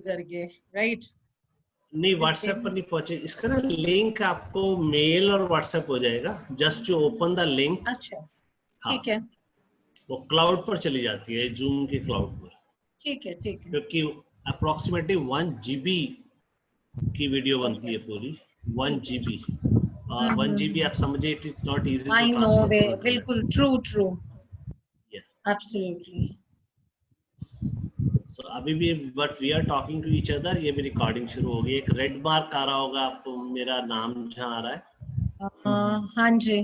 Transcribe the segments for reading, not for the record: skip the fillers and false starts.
करके, right? नहीं, WhatsApp पर नहीं पहुंचे। इसका ना लिंक आपको मेल और व्हाट्सएप हो जाएगा। Just to open the link. अच्छा, ठीक है, वो क्लाउड पर चली जाती है, जूम के क्लाउड पर। ठीक है, ठीक है। क्योंकि अप्रोक्सीमेटली 1 GB की वीडियो बनती है पूरी, 1 GB। और 1 GB आप समझे, it is not easy to I know, transfer. बिल्कुल, true, absolutely. So अभी भी what we are talking to each other, ये भी रिकॉर्डिंग शुरू हो गई। एक रेड मार्क आ रहा होगा आपको, मेरा नाम जहाँ आ रहा है, हाँ जी,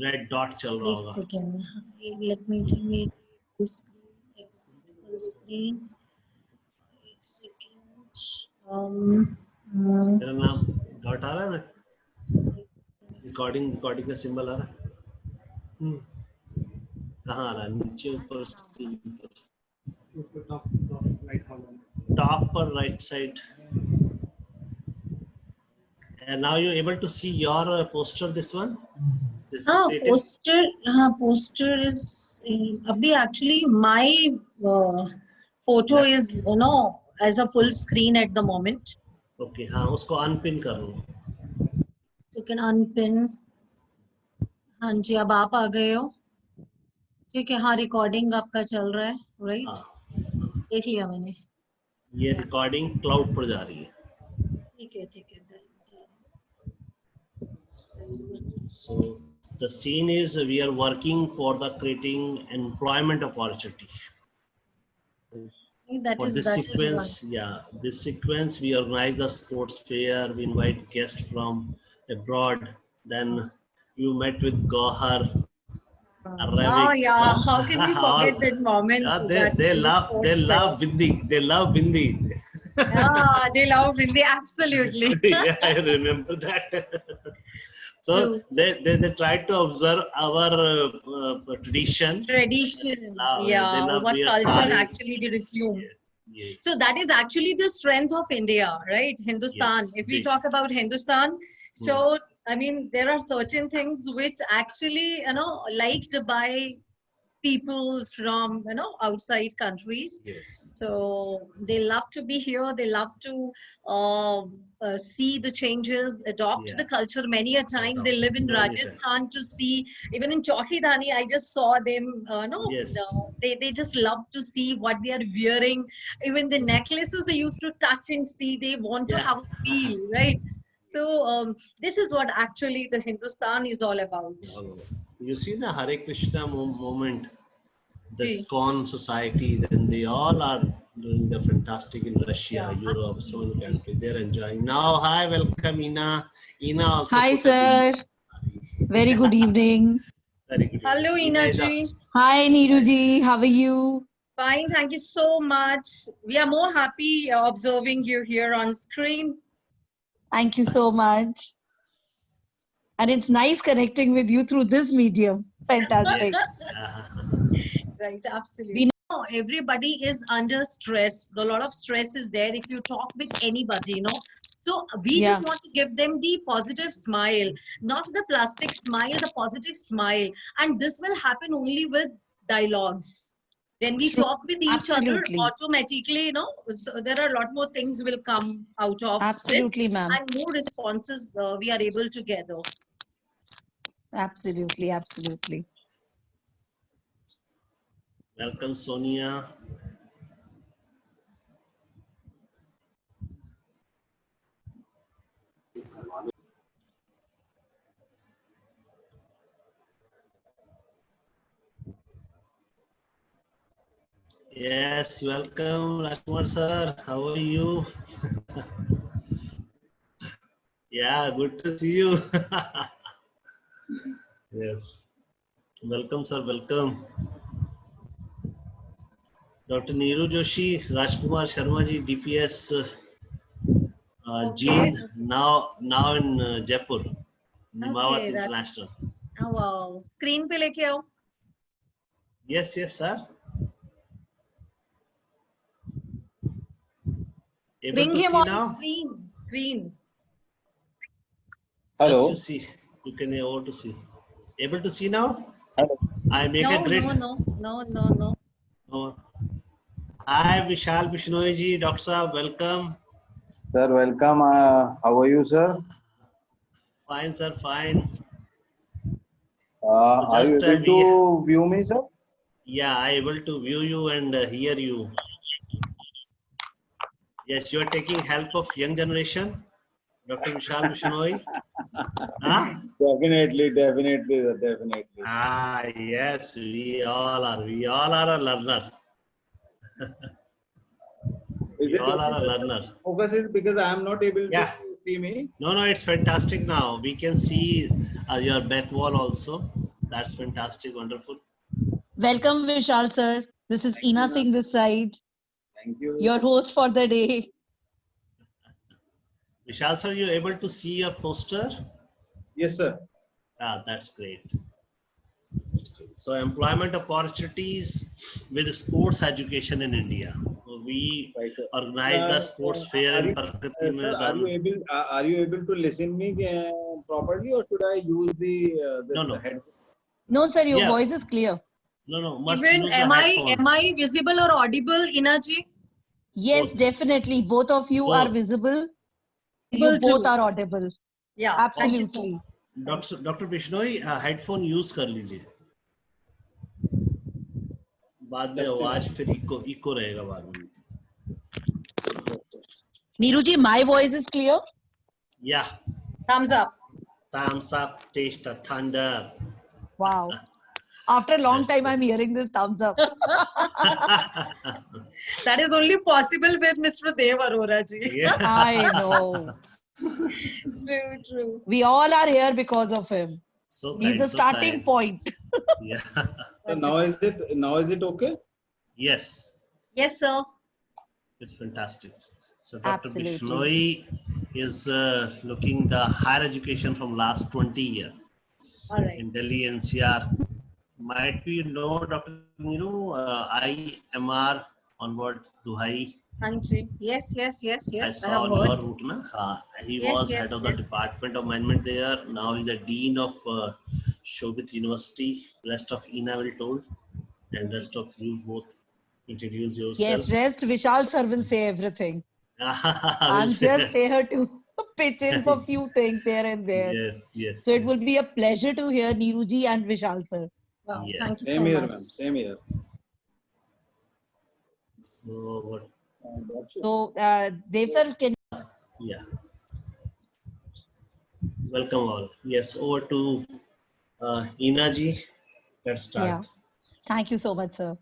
रेड डॉट चल रहा एक होगा। Second, let me full screen, एक सेकेंड। मेरा नाम डॉट आ रहा है ना, रिकॉर्डिंग का सिंबल आ रहा है। कहाँ आ रहा है? नीचे, ऊपर, स्क्रीन पर, टॉप पर right side. And now you're able to see your poster, this one? This poster, हाँ पोस्टर is अभी actually my photo is as a full screen at the moment. Okay, हाँ उसको अनपिन कर लो। You can unpin। हाँ जी, अब आप आ गए हो। ठीक है, हाँ रिकॉर्डिंग आपका चल रहा है, राइट? देख लिया मैंने। ये रिकॉर्डिंग क्लाउड पर जा रही है। ठीक है, ठीक है। So the scene is we are working for the creating employment opportunity. For this sequence, this sequence we organize the sports fair, we invite guests from abroad, then you met with Gohar. Oh yeah, how can we forget that moment? Yeah, they love Bindi. Yeah, they love Bindi, absolutely. Yeah, I remember that. So they try to observe our tradition. Yeah, what culture actually they resume. Yes. So that is actually the strength of India, right? Hindustan. Yes, if we talk about Hindustan, so I mean there are certain things which actually liked by people from outside countries. Yes. So they love to be here, they love to see the changes, adopt the culture. Many a time they live in Rajasthan to see, even in Chaukidani I just saw them, they just love to see what they are wearing. Even the necklaces they used to touch and see, they want to have a feel, right? So this is what actually the Hindustan is all about. You see the Hare Krishna movement, the ISKCON society, then they all are doing the fantastic in Russia, Europe, so many countries. They're enjoying. Now, hi, welcome, Ina. Ina also. Hi, sir. Very good evening. Very good. Hello, Ina ji. Hi, Neeru ji. How are you? Fine, thank you so much. We are more happy observing you here on screen. Thank you so much. And it's nice connecting with you through this medium. Fantastic. Right, absolutely. We know everybody is under stress. A lot of stress is there if you talk with anybody, So we just want to give them the positive smile, not the plastic smile, the positive smile. And this will happen only with dialogues. When we talk with each other, automatically, so there are a lot more things will come out of this, and more responses we are able to gather. Absolutely, absolutely. Welcome, Sonia. Yes, welcome, Rajkumar sir. How are you? Yeah, good to see you. Yes. Welcome, sir. Welcome. Dr. Neeru Joshi, Rajkumar Sharma ji, DPS Jeend, now in Jaipur, Nimawat International. Oh wow! Screen पे लेके आओ. Yes, sir. Able Bring to him see on now? Screen. Hello. Yes, you see. You can able to see. Able to see now? Hello. I make a grid. No. No. Hi, Vishal Bishnoi ji, Doctor Saab, welcome. Sir, welcome. How are you, sir? Fine, sir, fine. Are you able to view me, sir? Yeah, I able to view you and hear you. Yes, you are taking help of young generation, Dr. Vishal Bishnoi. Huh? Definitely, sir, definitely. Ah, yes, we all are. We all are a learner. We all are a learner. Focus is because I am not able to see me. No, it's fantastic now. We can see your back wall also. That's fantastic, wonderful. Welcome, Vishal sir. This is Ina Singh this side. Thank you. Your host for the day. Vishal sir, you able to see your poster? Yes, sir. Ah, that's great. So employment opportunities with sports education in India. We organize the sports fair in Prakati Maidan. Are you able to listen me properly, or should I use the headphone? No, sir. Your voice is clear. No. Must Even use am I visible or audible, Inaji? Yes, both. Definitely. Both of you are visible. You both are audible. Yeah, absolutely. Dr. Bishnoi, headphone use कर लीजिए. बाद में आवाज फिर eco रहेगा बाद में. Neeru ji, my voice is clear? Yeah. Thumbs up. Thumbs up, taste the thunder. Wow. After a long time, I'm hearing this thumbs up. That is only possible with Mr. Dev Arora ji. Yeah. I know. True. We all are here because of him. So he's the starting point. Yeah. So now is it okay? Yes. Yes, sir. It's fantastic. So Dr. Bishnoi is looking the higher education from last 20 years. All right. In Delhi NCR. Might be know Dr. Neeru, IMR onward Duhai. Yes. I saw your route, na? He was head of the Department of Management there. Now he's the Dean of Shobit University. Rest of Ina will told, and rest of you both introduce yourself. Yes, rest Vishal sir will say everything. I'm just here to pitch in for few things here and there. Yes. So it will be a pleasure to hear Neeru ji and Vishal sir. Wow, thank you Same so here, much. ma'am. Same here. So what? So Dev sir, can Yeah. Welcome all. Yes, over to Ina ji. Let's start. Yeah. Thank you so much, sir.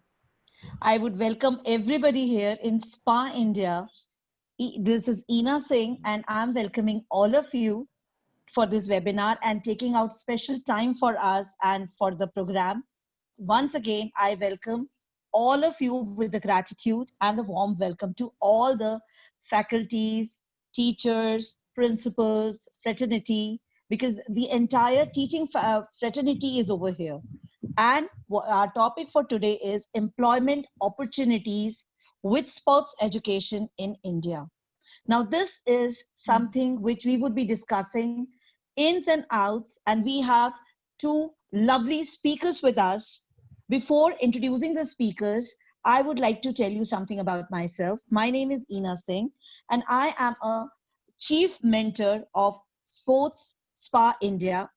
I would welcome everybody here in SPA India. This is Ina Singh, and I'm welcoming all of you for this webinar and taking out special time for us and for the program. Once again, I welcome all of you with the gratitude and the warm welcome to all the faculties, teachers, principals, fraternity, because the entire teaching fraternity is over here. And our topic for today is employment opportunities with sports education in India. Now, this is something which we would be discussing ins and outs, and we have two lovely speakers with us. Before introducing the speakers, I would like to tell you something about myself. My name is Ina Singh, and I am a chief mentor of Sports Spa India,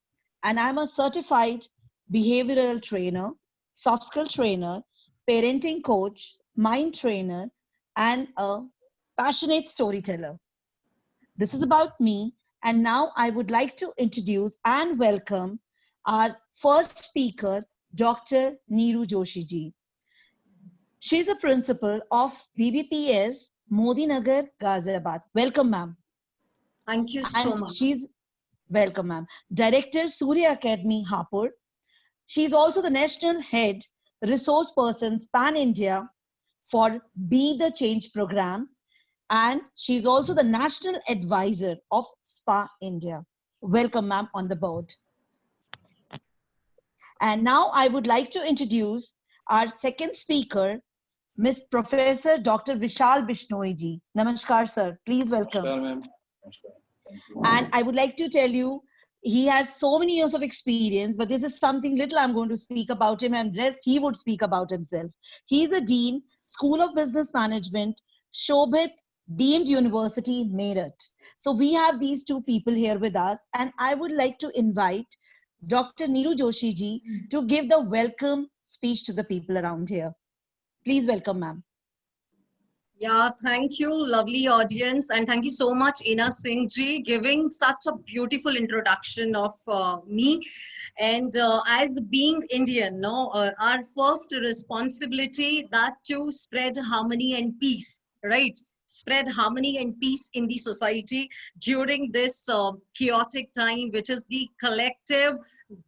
and I'm a certified behavioral trainer, soft skill trainer, parenting coach, mind trainer, and a passionate storyteller. This is about me, and now I would like to introduce and welcome our first speaker, Dr. Neeru Joshi ji. She's a principal of BBPS Modi Nagar, Ghaziabad. Welcome, ma'am. Thank you so much. She's welcome, ma'am. Director, Surya Academy, Hapur. She's also the national head resource person, Pan India, for Be the Change program. And she's also the national advisor of SPA India. Welcome, ma'am, on the board. And now I would like to introduce our second speaker, Ms. Professor Dr. Vishal Bishnoi ji. Namaskar, sir. Please welcome. Namaskar, ma'am. And I would like to tell you, he has so many years of experience, but this is something little I'm going to speak about him, and rest he would speak about himself. He's a dean, School of Business Management, Shobhit Deemed University, Meerut. So we have these two people here with us, and I would like to invite Dr. Neeru Joshi ji to give the welcome speech to the people around here. Please welcome, ma'am. Yeah, thank you, lovely audience, and thank you so much, Ina Singh ji, giving such a beautiful introduction of me. And as being Indian, no, our first responsibility that to spread harmony and peace, right? Spread harmony and peace in the society during this chaotic time, which is the collective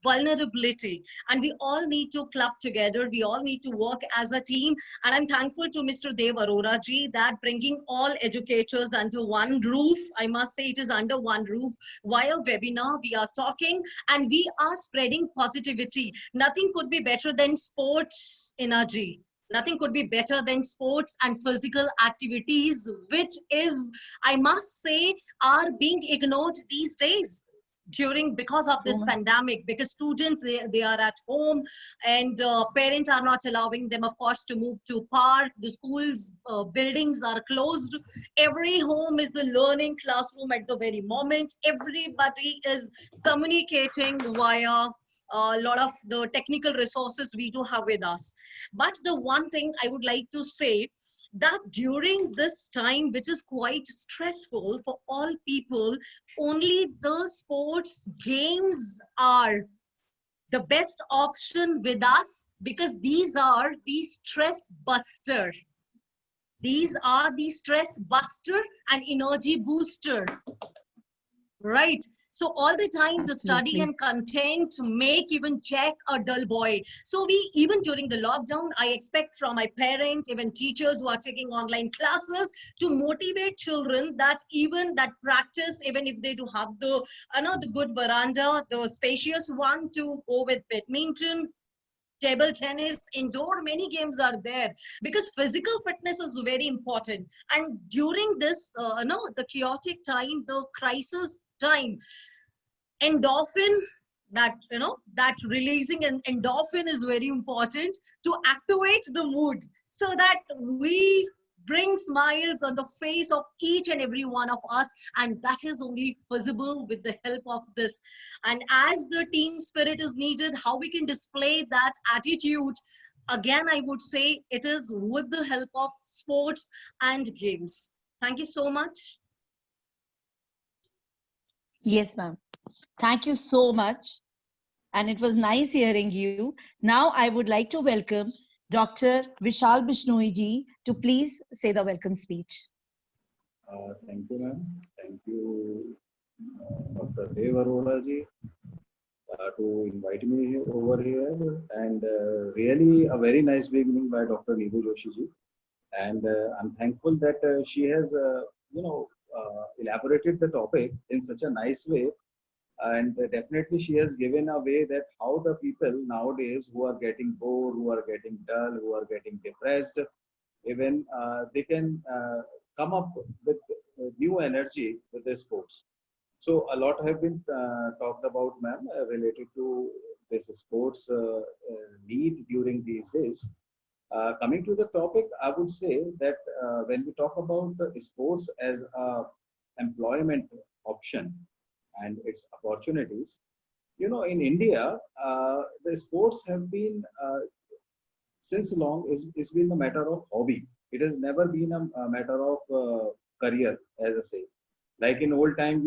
vulnerability. And we all need to club together. We all need to work as a team. And I'm thankful to Mr. Dev Arora ji that bringing all educators under one roof, I must say it is under one roof, via webinar, we are talking and we are spreading positivity. Nothing could be better than sports energy. Nothing could be better than sports and physical activities, which is, I must say, are being ignored these days because of this pandemic, because students, they are at home and parents are not allowing them, of course, to move to park. The schools buildings are closed. Every home is the learning classroom at the very moment. Everybody is communicating via a lot of the technical resources we do have with us. But the one thing I would like to say, that during this time, which is quite stressful for all people, only the sports games are the best option with us, because these are the stress buster. These are the stress buster and energy booster, right? So all the time, the study and content make even Jack a dull boy. So we, even during the lockdown, I expect from my parents, even teachers who are taking online classes, to motivate children that even that practice, even if they do have the, the good veranda, the spacious one, to go with badminton, table tennis, indoor, many games are there, because physical fitness is very important. And during this the chaotic time, the crisis time, endorphin, that releasing an endorphin is very important to activate the mood, so that we bring smiles on the face of each and every one of us, and that is only visible with the help of this. And as the team spirit is needed, how we can display that attitude, again I would say it is with the help of sports and games. Thank you so much. Yes, ma'am. Thank you so much. And it was nice hearing you. Now I would like to welcome Dr. Vishal Bishnoi ji to please say the welcome speech. Thank you, ma'am. Thank you, Dr. Dev Arora ji, to invite me over here. And really a very nice beginning by Dr. Neeru Joshi ji. And I'm thankful that she has, elaborated the topic in such a nice way. And definitely she has given a way that how the people nowadays who are getting bored, who are getting dull, who are getting depressed, even they can come up with new energy with the sports. So a lot have been talked about, ma'am, related to this sports need during these days. Coming to the topic, I would say that when we talk about sports as a employment option and its opportunities, in India, the sports have been since long it's been a matter of hobby. It has never been a matter of career, as I say. Like in old time,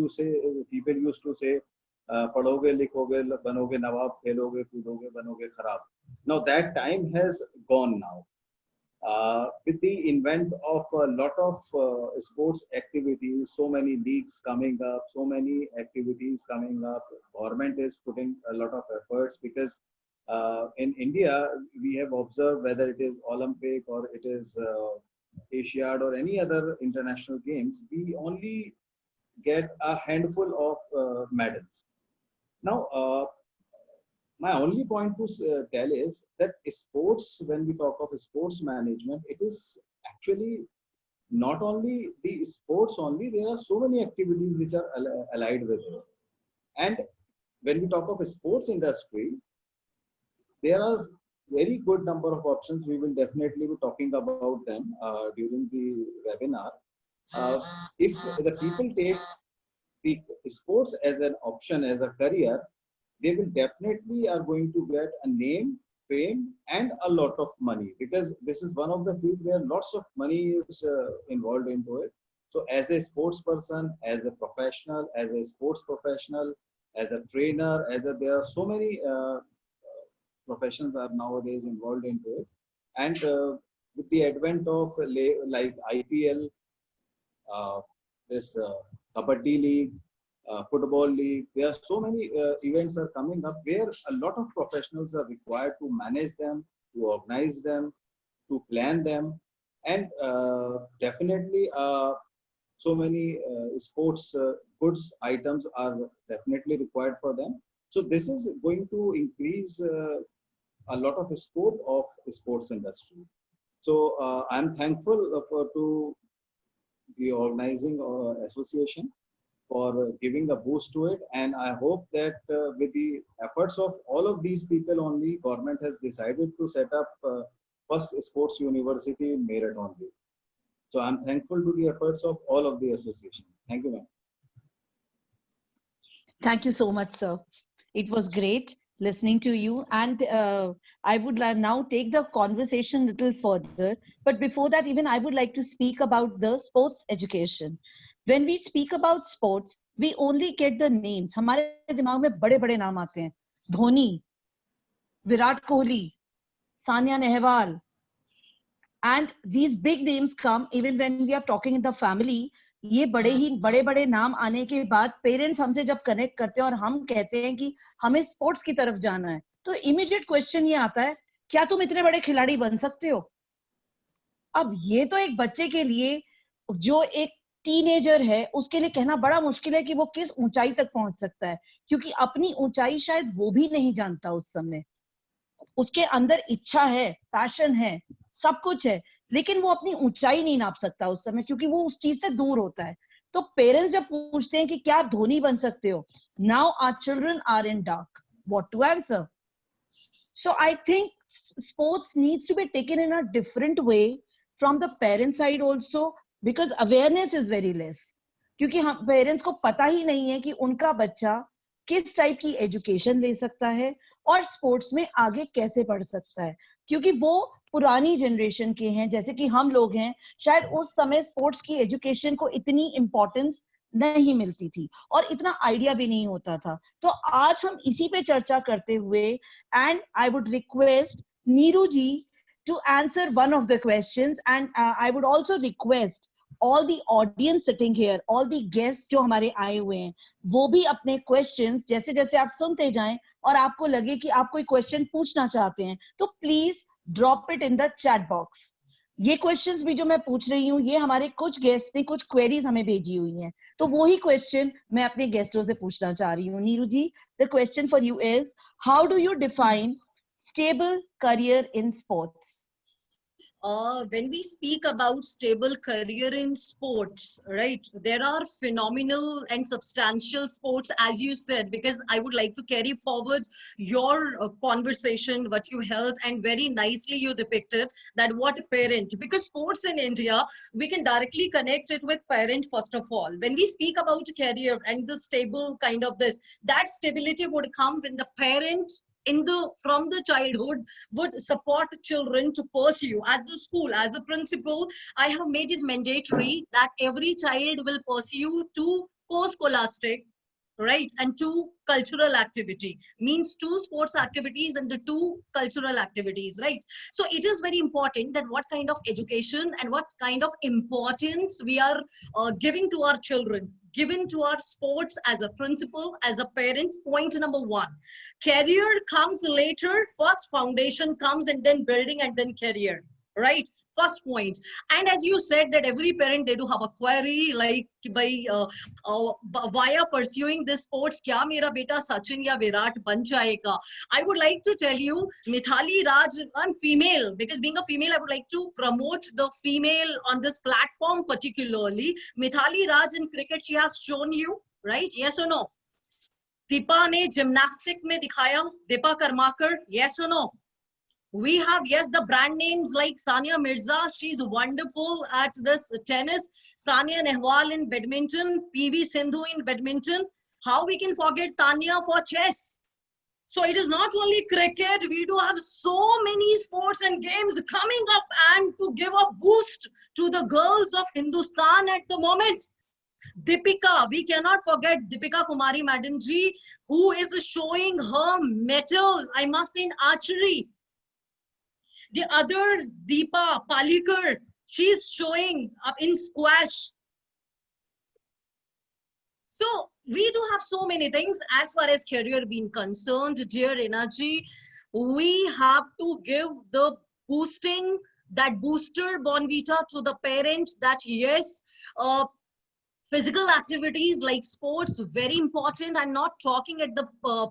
people used to say, "Padhoge, likhoge, banoge nawab, kheloge, koodoge, banoge kharab." Now that time has gone now. With the invent of a lot of sports activities, so many leagues coming up, so many activities coming up, government is putting a lot of efforts, because in India, we have observed whether it is Olympic or it is Asiad or any other international games, we only get a handful of medals. Now, my only point to tell is that sports, when we talk of sports management, it is actually not only the sports only, there are so many activities which are allied with it. And when we talk of a sports industry, there are very good number of options. We will definitely be talking about them during the webinar. If the people take the sports as an option, as a career, they will definitely are going to get a name, fame, and a lot of money, because this is one of the fields where lots of money is involved into it. So as a sports person, as a professional, as a sports professional, as a trainer, there are so many professions are nowadays involved into it. And with the advent of like IPL, this Kabaddi League, Football League, there are so many events are coming up where a lot of professionals are required to manage them, to organize them, to plan them, and definitely so many sports goods items are definitely required for them. So this is going to increase a lot of scope of the sports industry. So I'm thankful to the organizing association for giving a boost to it, and I hope that with the efforts of all of these people only, government has decided to set up first sports university in Meerut only. So I'm thankful to the efforts of all of the association. Thank you, ma'am. Thank you so much, sir. It was great listening to you, and I would now take the conversation a little further. But before that, even I would like to speak about the sports education. When we speak about sports, we only get the names. हमारे दिमाग में बड़े-बड़े नाम आते हैं. Dhoni, Virat Kohli, Sania Nehwal, and these big names come even when we are talking in the family. ये बड़े नाम आने के बाद पेरेंट्स हमसे जब कनेक्ट करते हैं और हम कहते हैं कि हमें स्पोर्ट्स की तरफ जाना है, तो इमीडिएट क्वेश्चन ये आता है, क्या तुम इतने बड़े खिलाड़ी बन सकते हो? अब ये तो एक बच्चे के लिए, जो एक टीनेजर है, उसके लिए कहना बड़ा मुश्किल है कि वो किस ऊंचाई तक पहुंच सकता है, क्योंकि अपनी ऊंचाई शायद वो भी नहीं जानता उस समय. उसके अंदर इच्छा है, पैशन है, सब कुछ है, लेकिन वो अपनी ऊंचाई नहीं नाप सकता उस समय, क्योंकि वो उस चीज से दूर होता है. तो पेरेंट्स जब पूछते हैं कि क्या आप धोनी बन सकते हो, now our children are in dark, what to answer? So I think sports needs to be taken in a different way from the parent side also, because awareness is very less. क्योंकि हम parents को पता ही नहीं है कि उनका बच्चा किस टाइप की एजुकेशन ले सकता है और स्पोर्ट्स में आगे कैसे बढ़ सकता है, क्योंकि वो पुरानी जनरेशन के हैं, जैसे कि हम लोग हैं. शायद उस समय स्पोर्ट्स की एजुकेशन को इतनी इंपॉर्टेंस नहीं मिलती थी और इतना आइडिया भी नहीं होता था. तो आज हम इसी पे चर्चा करते हुए, and I would request Neeru ji to answer one of the questions, and I would also request all the audience sitting here, all the guests जो हमारे आए हुए हैं, वो भी अपने questions जैसे जैसे आप सुनते जाएं और आपको लगे कि आप कोई question पूछना चाहते हैं, तो please drop it in the chat box. ये questions भी जो मैं पूछ रही हूँ, ये हमारे कुछ guests ने कुछ queries हमें भेजी हुई हैं, तो वो ही question मैं अपने guestों से पूछना चाह रही हूँ. नीरू जी, the question for you is, how do you define stable career in sports? When we speak about stable career in sports, right, there are phenomenal and substantial sports, as you said, because I would like to carry forward your conversation, what you held, and very nicely you depicted that what a parent, because sports in India, we can directly connect it with parent first of all. When we speak about career and the stable kind of this, that stability would come when the parent from the childhood would support children to pursue. At the school, as a principal, I have made it mandatory that every child will pursue two co-scholastic, right, and two cultural activity, means two sports activities and the two cultural activities, right? So it is very important that what kind of education and what kind of importance we are giving to our children, given to our sports as a principal, as a parent. Point number one, career comes later, first foundation comes and then building and then career, right? First point. And as you said that every parent, they do have a query like by via pursuing this sports, kya mera beta Sachin ya Virat ban jayega? I would like to tell you, Mithali Raj, I'm female, because being a female, I would like to promote the female on this platform particularly. Mithali Raj in cricket, she has shown you, right? Yes or no? Deepa ne gymnastic mein dikhaya, Deepa Karmakar, yes or no? We have, yes, the brand names like Sania Mirza. She's wonderful at this tennis. Sania Nehwal in badminton. PV Sindhu in badminton. How we can forget Tanya for chess? So it is not only cricket. We do have so many sports and games coming up, and to give a boost to the girls of Hindustan at the moment. Deepika, we cannot forget Deepika Kumari Madam ji, who is showing her mettle, I must say, in archery. The other Deepa Palikar, she's showing up in squash. So we do have so many things as far as career being concerned, dear Energy. We have to give the boosting, that booster Bonvita to the parents, that yes, physical activities like sports, very important. I'm not talking at the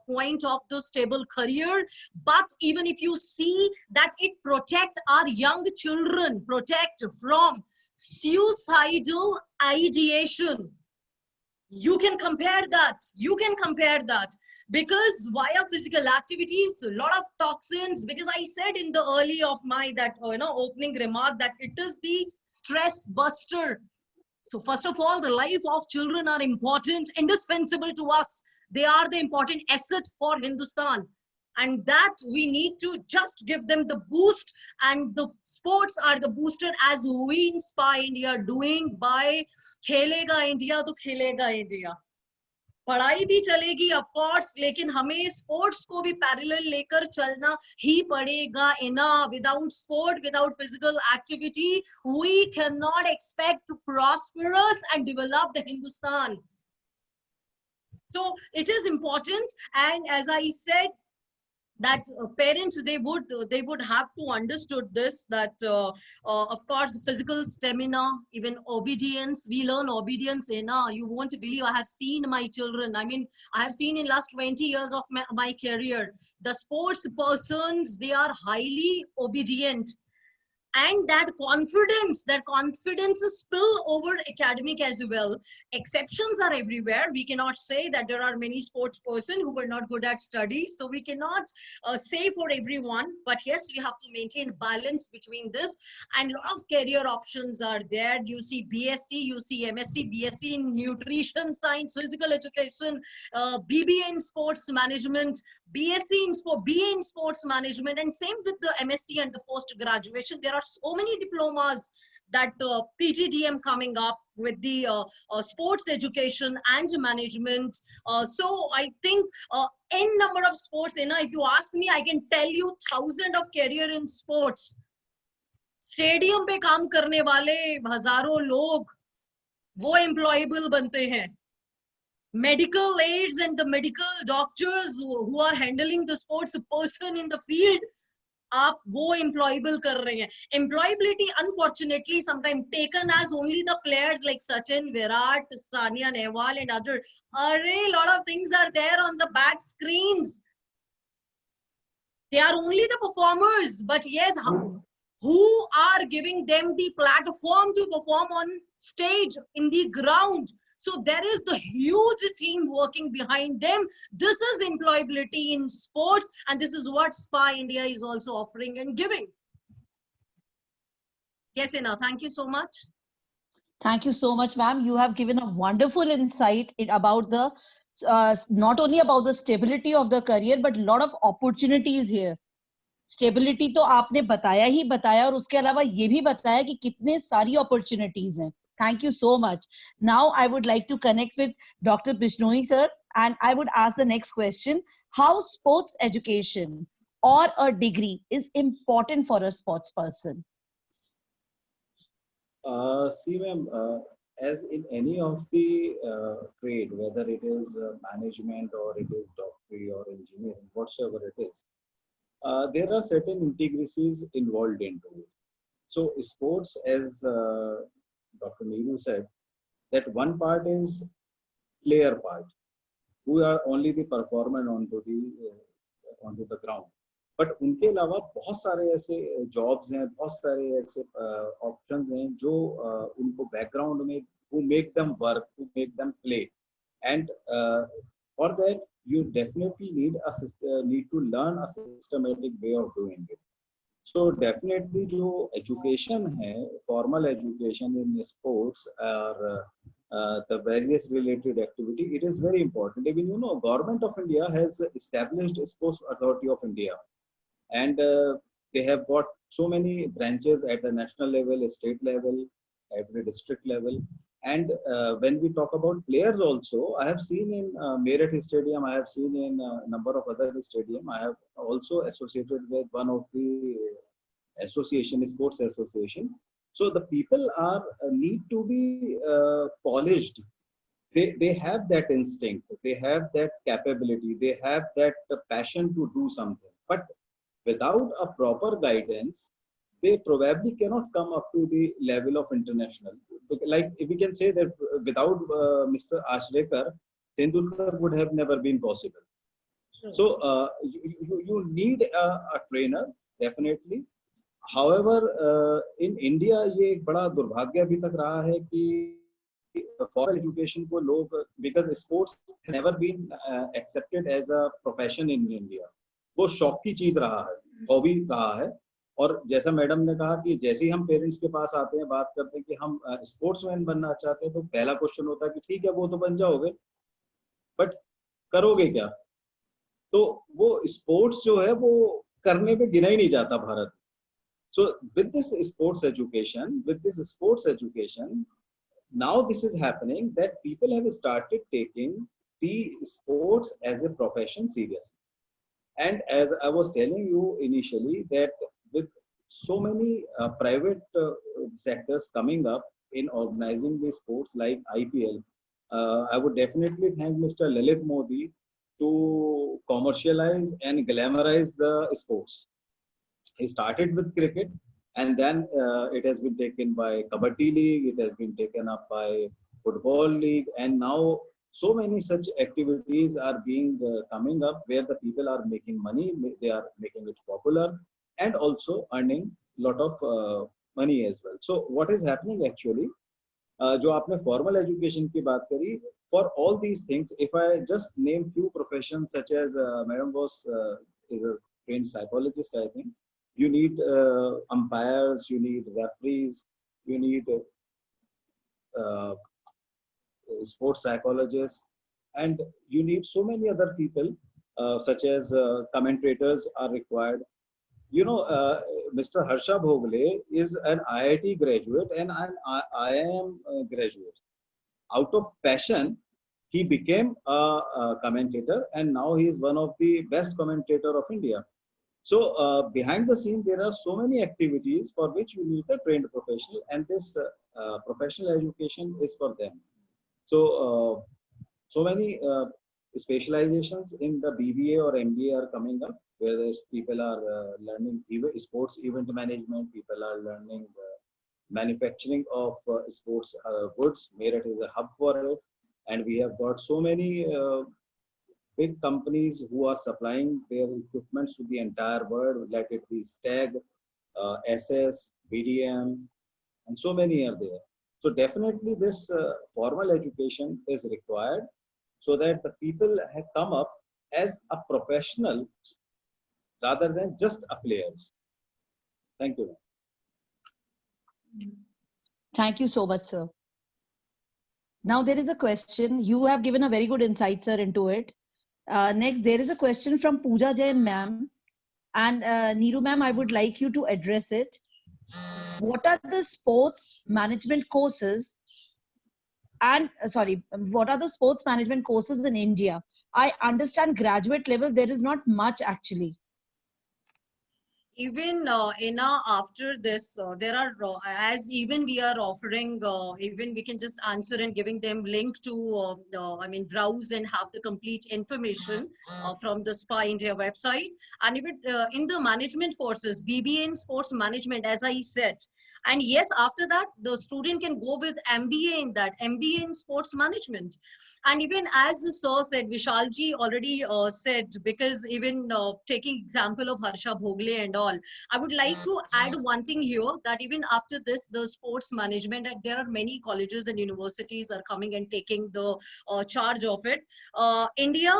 point of the stable career, but even if you see that it protect our young children, protect from suicidal ideation. You can compare that. You can compare that. Because via physical activities, a lot of toxins, because I said in the early of my that opening remark that it is the stress buster. So first of all, the life of children are important, indispensable to us. They are the important asset for Hindustan. And that we need to just give them the boost, and the sports are the booster, as we in Spa India doing by Khelega India to Khelega India. पढ़ाई भी चलेगी of course, लेकिन हमें sports को भी parallel लेकर चलना ही पड़ेगा. Without sport, without physical activity, we cannot expect to prosperous and develop the Hindustan. So it is important, and as I said, that parents, they would have to understood this, that of course physical stamina, even obedience, we learn obedience in you won't believe, I have seen my children, I mean, I have seen in last 20 years of my career, the sports persons, they are highly obedient. And that confidence spill over academic as well. Exceptions are everywhere. We cannot say that there are many sports person who were not good at studies, so we cannot say for everyone, but yes, we have to maintain balance between this. And a lot of career options are there. You see BSc, you see MSc, BSc in nutrition science, physical education, BBA in sports management, BSc in sport, BA in sports management, and same with the MSc and the post graduation. There are so many diplomas, that PGDM coming up with the sports education and management. So I think n number of sports. If you ask me, I can tell you thousands of career in sports. Stadium पे काम करने वाले हजारों लोग वो employable बनते हैं. Medical aides and the medical doctors who are handling the sports person in the field, आप वो employable कर रहे हैं. Employability unfortunately sometimes taken as only the players like Sachin, Virat, Sania Nehwal and other. A lot of things are there on the back screens. They are only the performers, but yes, who are giving them the platform to perform on stage, in the ground? So there is the huge team working behind them. This is employability in sports, and this is what Spa India is also offering and giving. Yes, Ina, thank you so much. Thank you so much, ma'am. You have given a wonderful insight about the not only about the stability of the career, but a lot of opportunities here. Stability तो आपने बताया ही बताया, और उसके अलावा ये भी बताया कि कितने सारी opportunities हैं. Thank you so much. Now I would like to connect with Dr. Bishnoi sir, and I would ask the next question: how sports education or a degree is important for a sports person? See, ma'am, as in any of the trade, whether it is management or it is doctorate or engineering, whatsoever it is, there are certain intricacies involved into it. So sports, as Dr. Neeru said, that one part is player part, who are only the performer onto the ground. But उनके अलावा बहुत सारे ऐसे jobs हैं, बहुत सारे ऐसे options हैं जो उनको बैकग्राउंड में who make them work, who make them play, and for that you definitely need to learn a systematic way of doing it. So definitely जो education है, formal education in sports or the various related activity, it is very important. Even you know, Government of India has established Sports Authority of India, and they have got so many branches at the national level, state level, at the district level. And when we talk about players also, I have seen in Meerut Stadium, I have seen in a number of other stadium, I have also associated with one of the association, sports association. So the people are need to be polished. They have that instinct, they have that capability, they have that passion to do something. But without a proper guidance, they probably cannot come up to the level of international. Like if we can say that without Mr. Ashrekar, Tendulkar would have never been possible. So you need a trainer, definitely. However, in India ये एक बड़ा दुर्भाग्य अभी तक रहा है कि formal education को लोग, because sports has never been accepted as a profession in India. वो शौक की चीज रहा है, हॉबी रहा है. और जैसा मैडम ने कहा कि जैसे ही हम पेरेंट्स के पास आते हैं, बात करते हैं कि हम स्पोर्ट्समैन बनना चाहते हैं, तो पहला क्वेश्चन होता है कि ठीक है वो तो बन जाओगे, बट करोगे क्या? तो वो स्पोर्ट्स जो है वो करने पे गिना ही नहीं जाता Bharat. So with this sports education, now this is happening that people have started taking the sports as a profession seriously. And as I was telling you initially, that with so many private sectors coming up in organizing the sports like IPL, I would definitely thank Mr. Lalit Modi to commercialize and glamorize the sports. He started with cricket, and then it has been taken by Kabaddi League, it has been taken up by Football League, and now so many such activities are being coming up where the people are making money, they are making it popular, and also earning lot of money as well. So what is happening actually, जो आपने formal education की बात करी, for all these things, if I just name few professions such as Madam was is a trained psychologist, I think. You need umpires, you need referees, you need sports psychologists, and you need so many other people such as commentators are required. You know, Mr. Harsha Bhogle is an IIT graduate and an IIM graduate. Out of passion, he became a commentator, and now he is one of the best commentator of India. So behind the scene, there are so many activities for which you need a trained professional, and this professional education is for them. So so many specializations in the BBA or MBA are coming up, where people are learning sports event management, people are learning manufacturing of sports goods. Meerut is a hub for it, and we have got so many big companies who are supplying their equipment to the entire world, let it be Stag, SS, BDM, and so many are there. So definitely this formal education is required so that the people have come up as a professional rather than just a players. Thank you. Thank you so much, sir. Now there is a question. You have given a very good insight, sir, into it. Next, there is a question from Pooja Jain ma'am. And Neeru ma'am, I would like you to address it. What are the sports management courses and, what are the sports management courses in India? I understand graduate level, there is not much actually. Even after this, there are, as even we are offering, even we can just answer and giving them link to, browse and have the complete information from the SPA India website. And even in the management courses, BBA in sports management, as I said. And yes, after that, the student can go with MBA in that, MBA in sports management. And even as the sir said, Vishalji already said, because even taking example of Harsha Bhogle and all, I would like to add one thing here, that even after this, the sports management, and there are many colleges and universities are coming and taking the charge of it. India,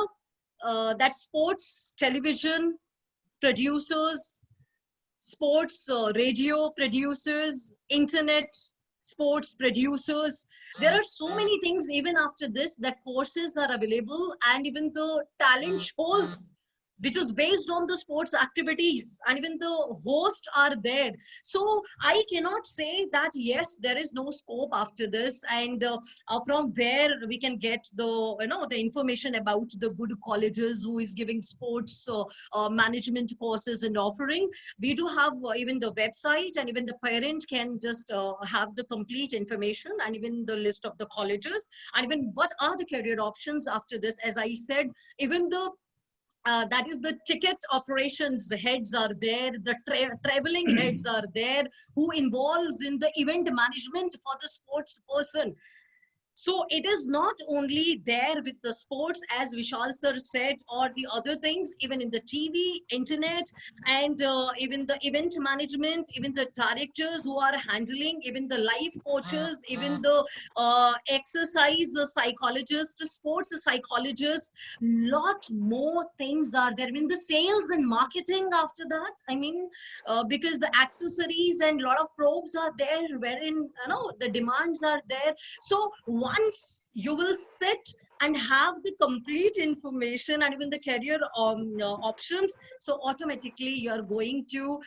that sports television producers, sports radio producers, internet sports producers. There are so many things even after this that courses are available, and even the talent shows which is based on the sports activities, and even the hosts are there. So I cannot say that yes, there is no scope after this, and from where we can get the the information about the good colleges who is giving sports management courses and offering. We do have even the website, and even the parent can just have the complete information, and even the list of the colleges, and even what are the career options after this. As I said, even the that is the ticket operations heads are there, the traveling heads are there, who involves in the event management for the sports person. So it is not only there with the sports, as Vishal sir said, or the other things, even in the TV, internet, and even the event management, even the directors who are handling, even the life coaches, even the exercise psychologists, sports psychologists, lot more things are there. I mean, the sales and marketing after that, I mean, because the accessories and lot of probes are there, wherein the demands are there. So once you will sit and have the complete information and even the career options, so automatically you are going to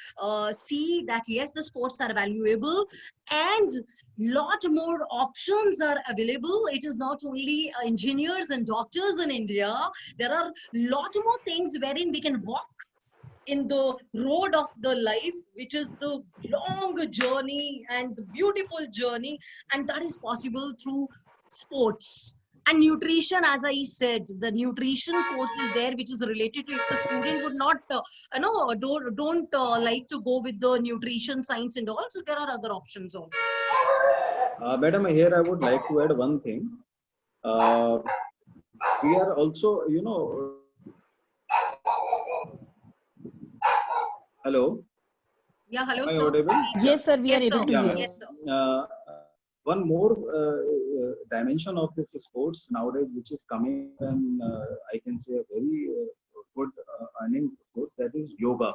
see that yes, the sports are valuable, and lot more options are available. It is not only engineers and doctors in India. There are lot more things wherein we can walk in the road of the life, which is the long journey and the beautiful journey, and that is possible through sports. And nutrition, as I said, the nutrition course is there, which is related to, if the student would not don't like to go with the nutrition science and all, so there are other options also. Madam, here I would like to add one thing. We are also, hello. Yeah, hello, Am I sir. audible? Yes, sir, we Yes, are able sir. to hear. Yes, sir. One more dimension of this sports nowadays, which is coming, and I can say a very good earning course, that is yoga.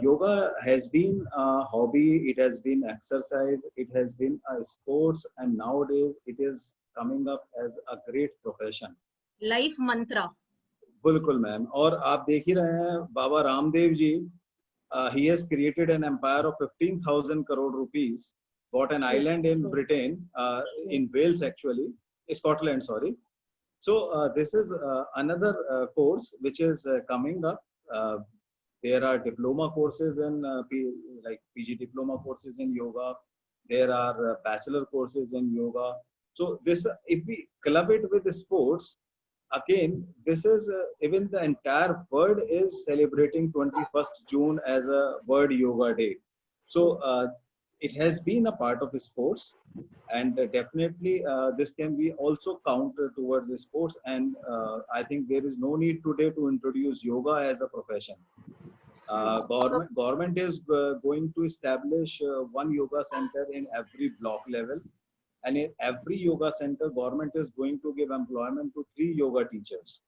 Yoga has been a hobby, it has been exercise, it has been a sports, and nowadays it is coming up as a great profession. Life mantra. बिल्कुल ma'am, और आप देख ही रहे हैं Baba Ramdev ji, he has created an empire of 15,000 crore rupees, bought an island in Britain, in Wales actually, Scotland, sorry. So this is another course which is coming up. There are diploma courses in like PG diploma courses in yoga. There are bachelor courses in yoga. So this, if we club it with the sports, again, this is even the entire world is celebrating 21st June as a World Yoga Day. So it has been a part of the sports, and definitely this can be also counted towards the sports. And I think there is no need today to introduce yoga as a profession. Government is going to establish one yoga center in every block level. And in every yoga center, government is going to give employment to 3 yoga teachers.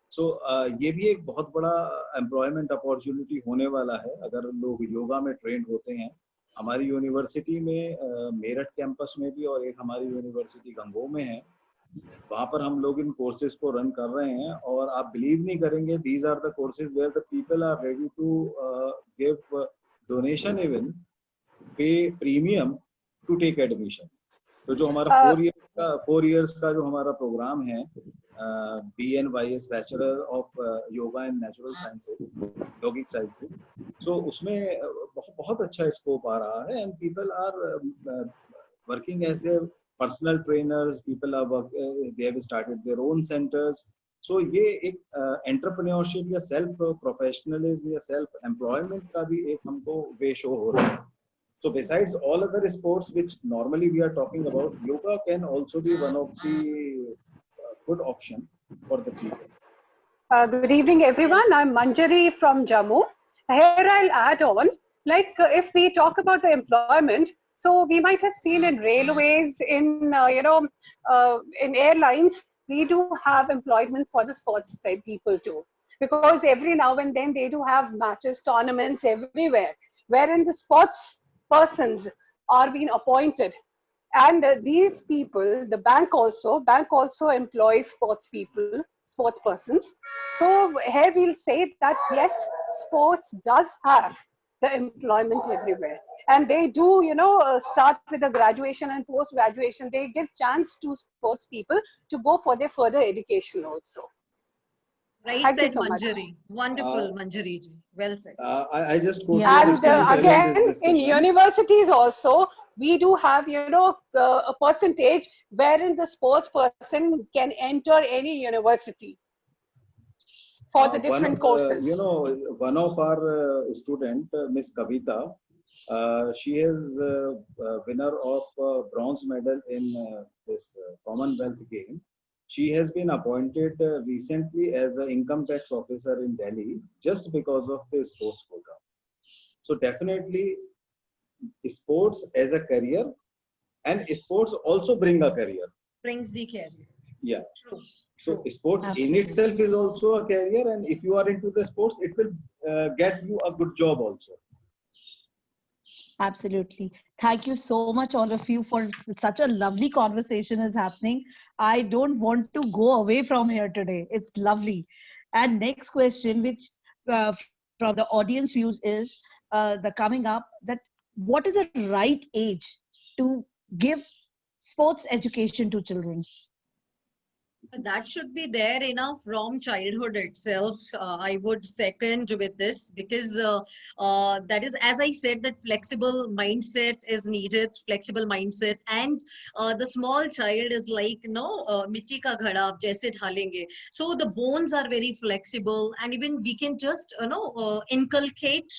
So ये भी एक बहुत बड़ा employment opportunity होने वाला है अगर लोग योगा में trained होते हैं. हमारी यूनिवर्सिटी में मेरठ कैंपस में भी और एक हमारी यूनिवर्सिटी गंगोह में है, वहाँ पर हम लोग इन कोर्सेज को रन कर रहे हैं. और आप बिलीव नहीं करेंगे, these are the courses where the people are ready to give donation, even pay premium to take admission. तो जो हमारा 4 years का जो हमारा प्रोग्राम है, BNYS bachelor of yoga and natural sciences, yogic sciences, so उसमें बहुत अच्छा स्कोप आ रहा है. And people are working as a personal trainers, people are they have started their own centres. So ये एक एंटरप्रेन्योरशिप या सेल्फ प्रोफेशनलिज्म या सेल्फ एम्प्लॉयमेंट का भी एक हमको वे शो हो रहा है. So besides all other sports which normally we are talking about, yoga can also be one of the good option for the people. Good evening, everyone. I'm Manjari from Jammu. Here I'll add on, like if we talk about the employment, so we might have seen in railways, in in airlines, we do have employment for the sports people too. because every now and then they do have matches, tournaments everywhere, wherein the sports persons are being appointed. And these people, the bank also employs sports people, sports persons. So here we'll say that yes, sports does have the employment everywhere. And they do, start with the graduation and post-graduation. They give chance to sports people to go for their further education also. Right Thank said, you so much. Manjari. Wonderful, Manjari ji. Well said. I just quote Yeah, And again, in universities also, we do have, a percentage wherein the sports person can enter any university for the different courses. One of our student, Miss Kavita, she is winner of bronze medal in this Commonwealth game. She has been appointed recently as an income tax officer in Delhi just because of the sports program. So definitely sports as a career, and sports also bring a career. Brings the career. Yeah. True. So sports Absolutely. in itself is also a career, and if you are into the sports, it will get you a good job also. Absolutely. Thank you so much, all of you, for such a lovely conversation is happening. I don't want to go away from here today. It's lovely. And next question, which from the audience views is the coming up, that what is the right age to give sports education to children? That should be there enough from childhood itself. I would second with this, because that is, as I said, that flexible mindset is needed, flexible mindset. And the small child is like, mitti ka ghada, aap jaise dhalenge. So the bones are very flexible, and even we can just, inculcate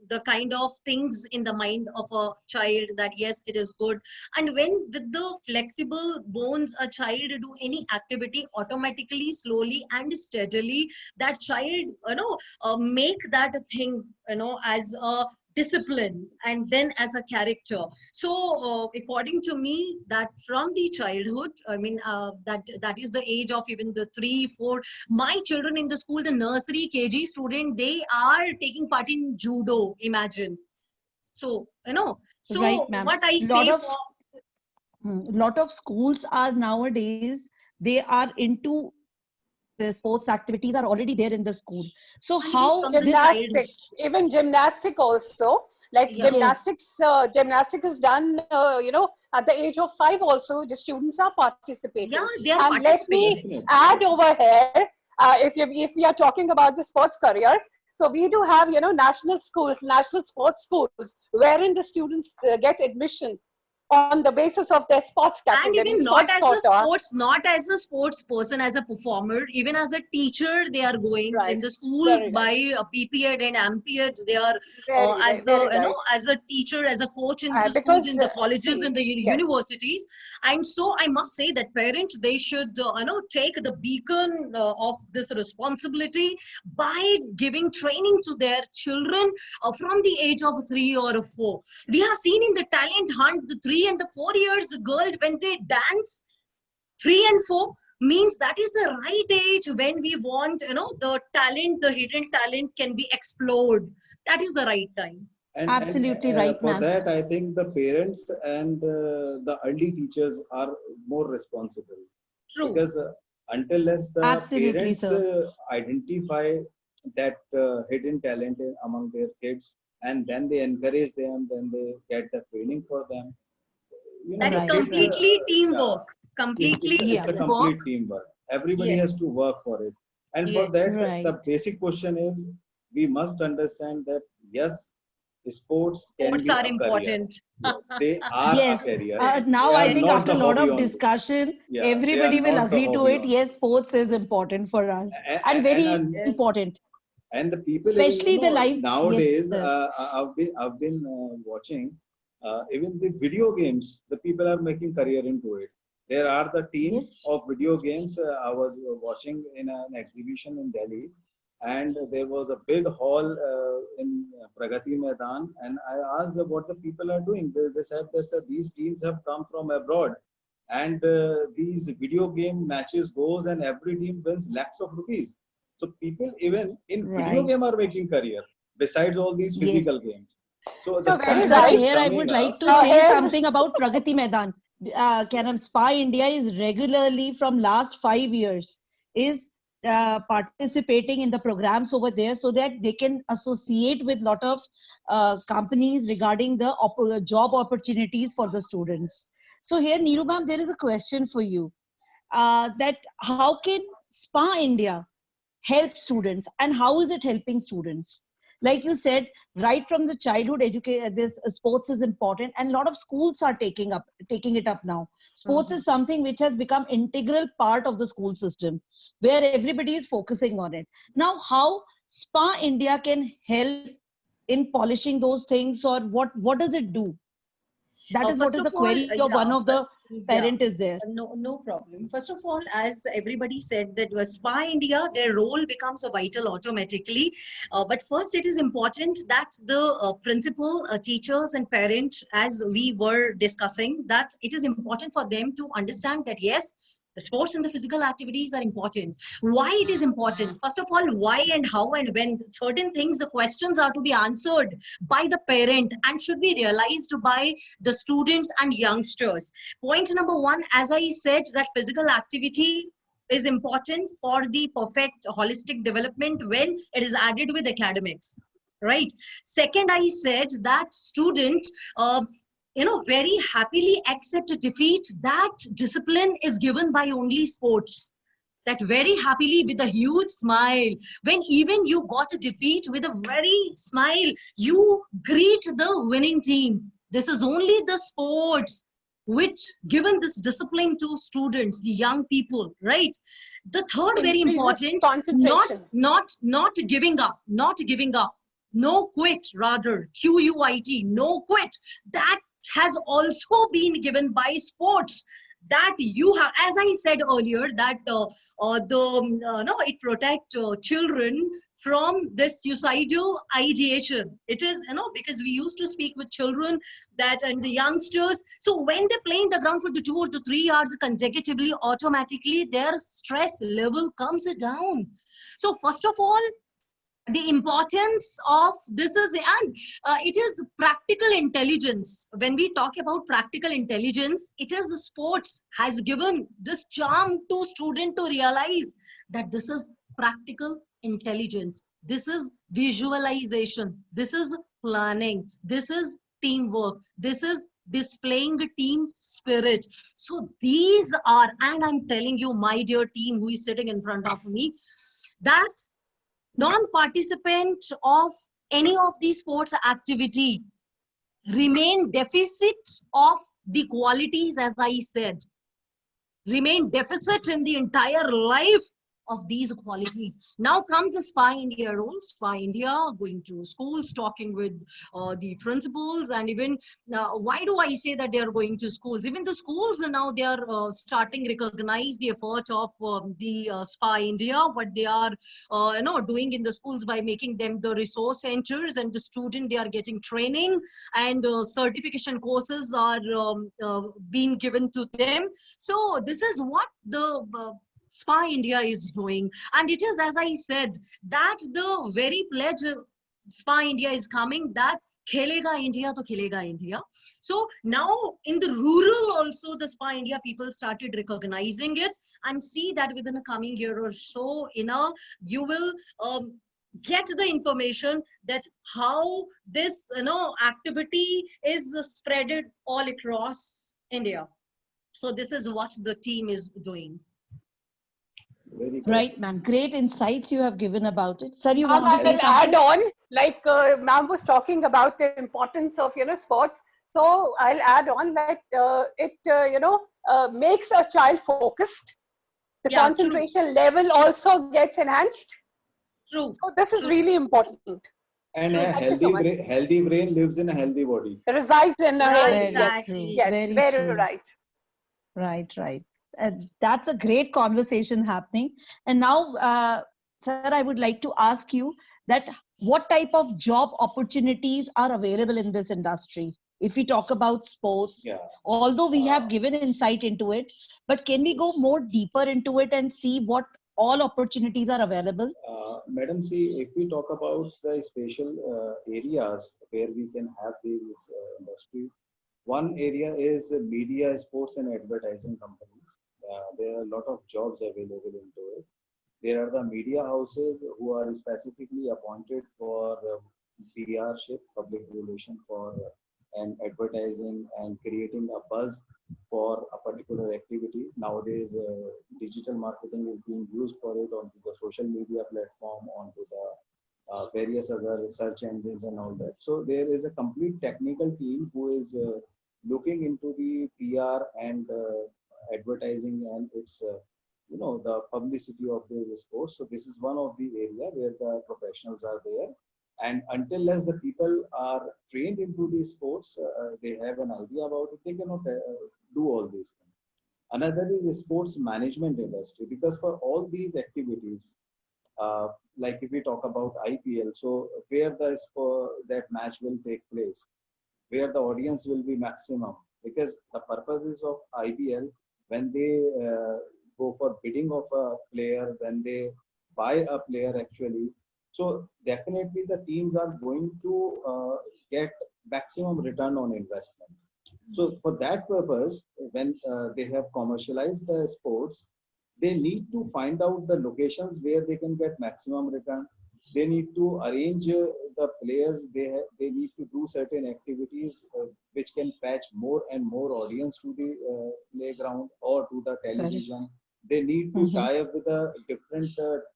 the kind of things in the mind of a child, that yes, it is good. And when with the flexible bones a child do any activity, automatically, slowly and steadily, that child make that thing as a discipline, and then as a character. So according to me, that from the childhood, I mean, that is the age of even the 3 4. My children in the school, the nursery KG student, they are taking part in judo, imagine. So so Right, ma'am. what I say for Lot of schools are nowadays, they are into the sports activities are already there in the school. So even how from the this childhood. Even gymnastic also, like Yeah. gymnastics is done, at the age of 5 also, the students are participating. Yeah, they are And let me participating. add over here, if we are talking about the sports career, so we do have, national schools, national sports schools, wherein the students get admission on the basis of their sports And category, even sports quota. not as a sports person, as a performer, even as a teacher, they are going in Right. the schools Very right. by PPED and AMPED. They are as Very right. as a teacher, as a coach in the schools, Because, in the colleges, see, in the yes. universities. And so I must say that parents, they should take the beacon of this responsibility by giving training to their children from the age of 3 or 4. We have seen in the talent hunt, the 3 and the 4 years girl, when they dance, 3 and 4 means that is the right age when we want, the talent, the hidden talent can be explored. That is the right time. Absolutely right, For ma'am. that, I think the parents and the early teachers are more responsible. True. Because until as the Absolutely, parents sir. identify that hidden talent among their kids, and then they encourage them, then they get the training for them. That is Right, completely teamwork. Yeah. Completely It's a teamwork. complete teamwork. Everybody has Yes. to work for it. And for Yes. that, Right. the basic question is, we must understand that yes, sports can Sports be are a important. career. Yes, they are Yes. a career. Now They I are think not after a the lot hobby of only. discussion, Yeah, they are everybody will not the agree to hobby it. only. Yes, sports is important for us A- and a- very and- important. And the people, Especially the life. nowadays, Yes, sir. I've been watching even the video games. The people are making career into it. There are the teams Yes. of video games. I was watching in an exhibition in Delhi, and there was a big hall in Pragati Maidan, and I asked them what the people are doing. They said these teams have come from abroad, and these video game matches goes, and every team wins lakhs of rupees. So people even in video game are making career besides all these physical games. So very But right. here I would like to So say here- something about Pragati Maidan. Spa India is regularly from last 5 years is participating in the programs over there so that they can associate with lot of companies regarding the job opportunities for the students. So here, Neeru ma'am, there is a question for you. That how can Spa India help students and how is it helping students? Like you said, right from the childhood education, this sports is important, and a lot of schools are taking it up now. Sports is something which has become integral part of the school system, where everybody is focusing on it. Now, how Spa India can help in polishing those things, or what does it do? That is what is the query of one of the parent is there. No problem. First of all, as everybody said, that Spa India, their role becomes a vital automatically. But first, it is important that the principal, teachers, and parents, as we were discussing, that it is important for them to understand that yes, the sports and the physical activities are important. Why it is important? First of all, why and how and when certain things, the questions are to be answered by the parent and should be realized by the students and youngsters. Point number one, as I said, that physical activity is important for the perfect holistic development when it is added with academics, right? Second, I said that students very happily accept defeat, that discipline is given by only sports, that very happily with a huge smile, when even you got a defeat, with a very smile you greet the winning team. This is only the sports which given this discipline to students, the young people, right? The third, very important, not giving up, no quit, rather QUIT, no quit. That has also been given by sports, that you have, as I said earlier, that it protect children from this suicidal ideation. It is, because we used to speak with children that and the youngsters, so when they play in the ground for the 2 or the 3 hours consecutively, automatically their stress level comes down. So first of all, the importance of this is, and it is practical intelligence. When we talk about practical intelligence, it is the sports has given this charm to student to realize that this is practical intelligence, this is visualization, this is planning, this is teamwork, this is displaying team spirit. So these are, and I'm telling you, my dear team who is sitting in front of me, that non-participant of any of these sports activity remain deficit of the qualities, as I said, remain deficit in the entire life of these qualities. Now comes the Spa India role. Spa India going to schools, talking with the principals, and even why do I say that they are going to schools? Even the schools now, they are starting recognize the effort of the Spa India, what they are doing in the schools by making them the resource centers, and the student, they are getting training, and certification courses are being given to them. So this is what the Spa India is doing. And it is, as I said, that the very pledge Spa India is coming, that Khelega India to Khelega India. So now in the rural also, the Spa India people started recognizing it, and see that within a coming year or so, you will get the information that how this activity is spreaded all across India. So this is what the team is doing. Right, ma'am. Great insights you have given about it. Sir, you want I to say will something? add on, like ma'am was talking about the importance of sports. So I'll add on that it makes a child focused. The concentration level also gets enhanced. True. So this is really important. And a healthy brain lives in a healthy body. Resides in a healthy. Exactly. Yes, very true. right. Right. That's a great conversation happening. And now, sir, I would like to ask you that what type of job opportunities are available in this industry? If we talk about sports, although we have given insight into it, but can we go more deeper into it and see what all opportunities are available? Madam, see, if we talk about the special areas where we can have this industry, one area is media, sports, and advertising companies. There are a lot of jobs available into it. There are the media houses who are specifically appointed for PR ship, public relation for and advertising and creating a buzz for a particular activity. Nowadays, digital marketing is being used for it onto the social media platform, onto the various other search engines and all that. So there is a complete technical team who is looking into the PR and advertising and its the publicity of the sports. So this is one of the area where the professionals are there, and until as the people are trained into these sports, they have an idea about it, they cannot do all these things. Another is the sports management industry, because for all these activities, like if we talk about IPL, so where that match will take place, where the audience will be maximum, because the purposes of IPL, when they go for bidding of a player, when they buy a player actually, so definitely the teams are going to get maximum return on investment. So for that purpose, when they have commercialized the sports, they need to find out the locations where they can get maximum return. They need to arrange the players. They need to do certain activities which can fetch more and more audience to the playground or to the television. They need to tie up with the different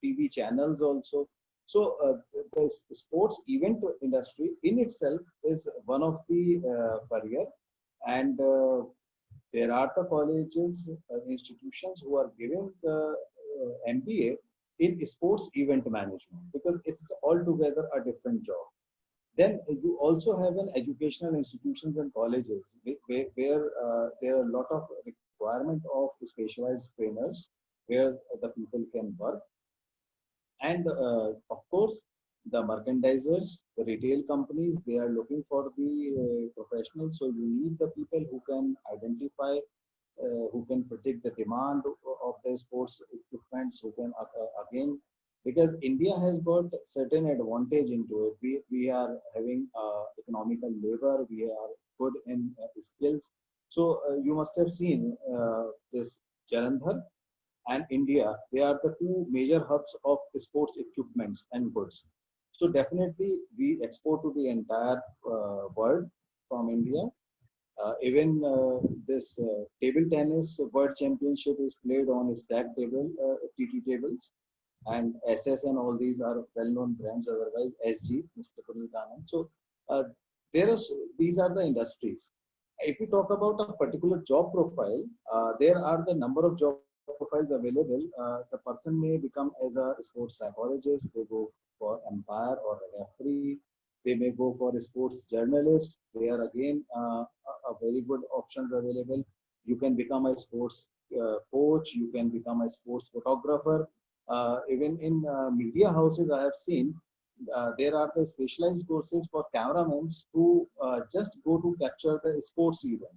TV channels also. So the sports event industry in itself is one of the career, and there are the colleges, institutions who are giving the MBA in sports event management, because it's altogether a different job. Then you also have an educational institutions and colleges where there are a lot of requirement of specialized trainers where the people can work. And of course, the merchandisers, the retail companies, they are looking for the professionals. So you need the people who can identify, who can predict the demand of the sports equipments, who can again, because India has got certain advantage into it. We are having economical labor, we are good in skills. So you must have seen this Jalandhar and India, they are the two major hubs of sports equipments and goods. So definitely we export to the entire world from India. Even this table tennis world championship is played on stack table, TT tables, and SS and all these are well-known brands, otherwise SG, Mr. Puneet Anand. So these are the industries. If we talk about a particular job profile, there are the number of job profiles available. The person may become as a sports psychologist, they go for umpire or a referee, they may go for a sports journalist. There are again a very good options available. You can become a sports coach, you can become a sports photographer. Even in media houses, I have seen there are the specialized courses for cameramen who just go to capture the sports event.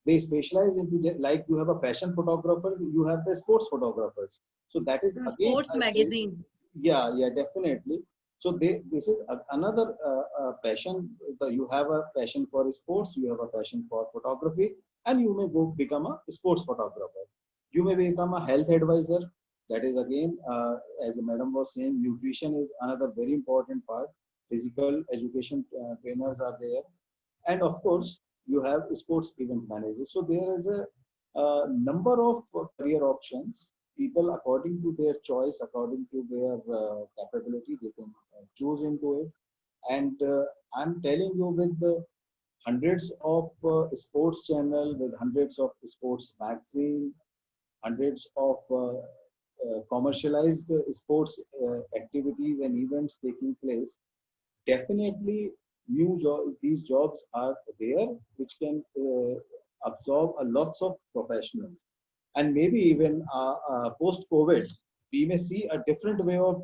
They specialize into, like you have a fashion photographer, you have the sports photographers. So that is again sports magazine. Yeah, definitely. So this is another passion. You have a passion for sports, you have a passion for photography, and you may go become a sports photographer. You may become a health advisor. That is again, as the madam was saying, nutrition is another very important part. Physical education trainers are there. And of course, you have sports event managers. So there is a number of career options. People, according to their choice, according to their capability, they can choose into it. And I'm telling you, with the hundreds of sports channel, with hundreds of sports magazine, hundreds of commercialized sports activities and events taking place, definitely these jobs are there which can absorb a lots of professionals. And maybe even post-COVID, we may see a different way of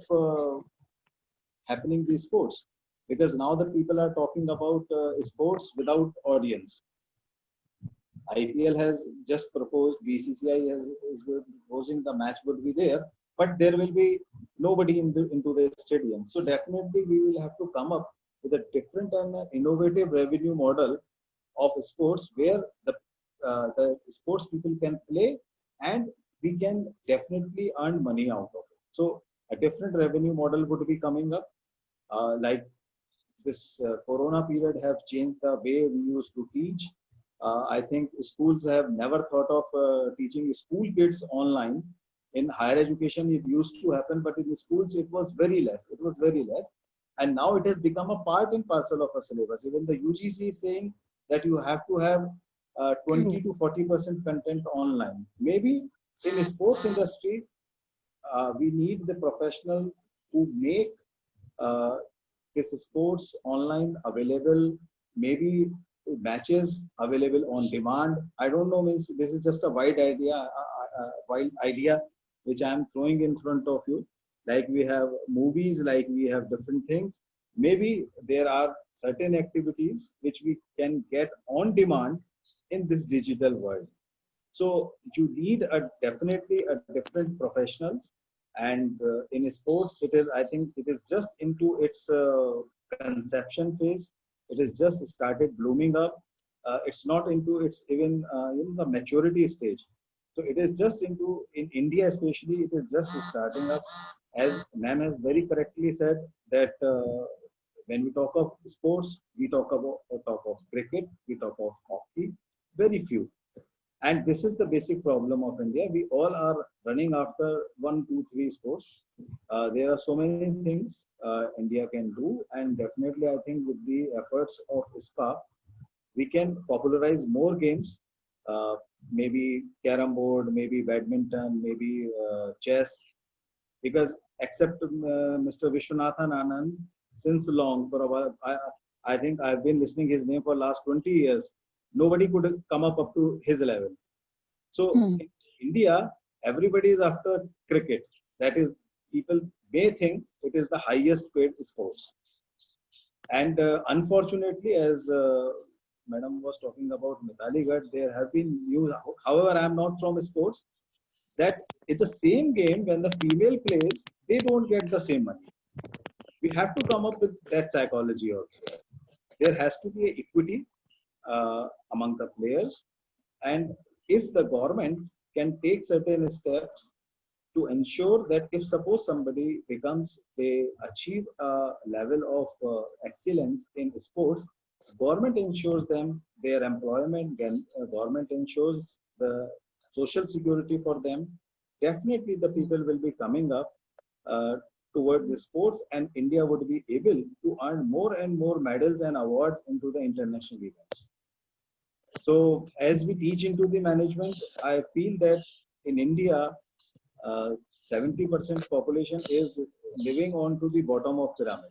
happening these sports, because now the people are talking about sports without audience. IPL has just proposed, BCCI is proposing the match would be there, but there will be nobody into the stadium. So definitely we will have to come up with a different and innovative revenue model of sports where the sports people can play and we can definitely earn money out of it. So a different revenue model would be coming up. Like this corona period have changed the way we used to teach. I think schools have never thought of teaching school kids online. In higher education, it used to happen, but in schools, it was very less. It was very less. And now it has become a part and parcel of a syllabus. Even the UGC is saying that you have to have 20 to 40% content online. Maybe in the sports industry, we need the professional who make this sports online available, maybe matches available on demand. I don't know, means this is just a wild idea which I am throwing in front of you. Like we have movies, like we have different things. Maybe there are certain activities which we can get on demand in this digital world. So you need definitely a different professionals. And in sports, it is, I think it is just into its conception phase. It is just started blooming up. It's not into its even the maturity stage. So it is just into, in India especially, it is just starting up. As ma'am has very correctly said that when we talk of sports, we talk of cricket, we talk of hockey, very few. And this is the basic problem of India. We all are running after 1, 2, 3 sports. There are so many things India can do. And definitely, I think with the efforts of ISPA, we can popularize more games, maybe carom board, maybe badminton, maybe chess. Because except Mr. Vishwanathan Anand, since long, for a while, I think I've been listening his name for last 20 years. Nobody could come up to his level. So in India, everybody is after cricket. That is, people may think it is the highest paid sports. And unfortunately, as Madam was talking about Mithali Garg, there have been news. However, I am not from sports. That in the same game, when the female plays, they don't get the same money. We have to come up with that psychology also. There has to be equity among the players, and if the government can take certain steps to ensure that if suppose somebody they achieve a level of excellence in sports, government ensures them their employment, government ensures the social security for them, definitely the people will be coming up towards the sports, and India would be able to earn more and more medals and awards into the international events. So as we teach into the management, I feel that in India, 70% population is living on to the bottom of pyramid.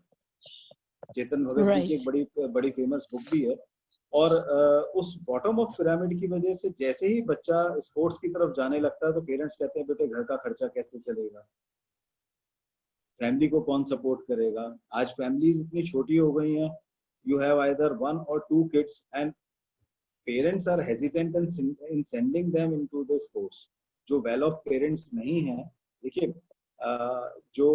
Chetan Bhagat ji की एक बड़ी famous book भी है, और उस bottom of pyramid की वजह से जैसे ही बच्चा स्पोर्ट्स की तरफ जाने लगता है तो पेरेंट्स कहते हैं बेटे घर का खर्चा कैसे चलेगा, फैमिली को कौन सपोर्ट करेगा. आज फैमिलीज इतनी छोटी हो गई हैं, you have either 1 or 2 kids and parents are hesitant in sending them into the sports. जो वेल ऑफ पेरेंट्स नहीं है, देखिए जो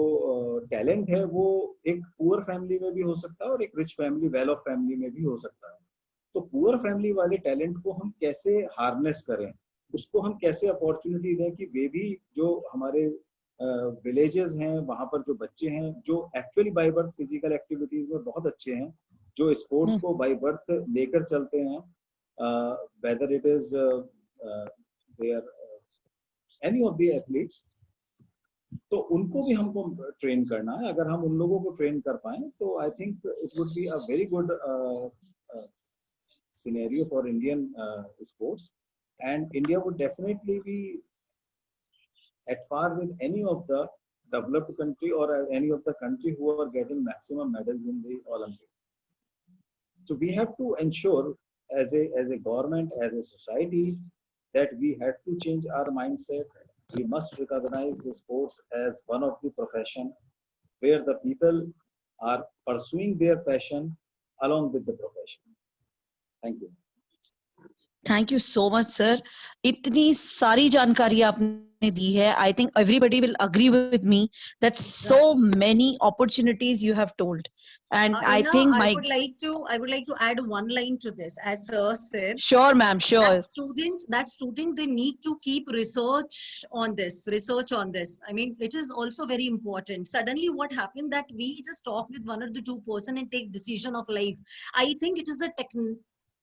टैलेंट है वो एक पुअर फैमिली में भी हो सकता है और एक rich family, well of family में भी हो सकता है. तो पुअर फैमिली वाले टैलेंट को हम कैसे हार्नेस करें, उसको हम कैसे अपॉर्चुनिटी दें कि वे भी जो हमारे विलेजेस हैं वहाँ पर जो बच्चे हैं जो actually by birth physical activities में बहुत अच्छे हैं, जो स्पोर्ट्स को बाय बर्थ लेकर चलते हैं, whether it is there any of the athletes, तो उनको भी हमको ट्रेन करना है. अगर हम उन लोगों को ट्रेन कर पाए तो I think it would be a very good scenario for Indian sports, and India would definitely be at par with any of the developed country or any of the country who are getting maximum medals in the Olympics. So we have to ensure as a government, as a society, that we have to change our mindset. We must recognize the sports as one of the profession where the people are pursuing their passion along with the profession. Thank you. Thank you so much, sir. इतनी सारी जानकारी आपने दी है. I think everybody will agree with me that so many opportunities you have told, and I think I would like to add one line to this. As sir said, sure, ma'am, sure. that student, they need to keep research on this. I mean, it is also very important. Suddenly, what happened that we just talk with one or the two person and take decision of life. I think it is a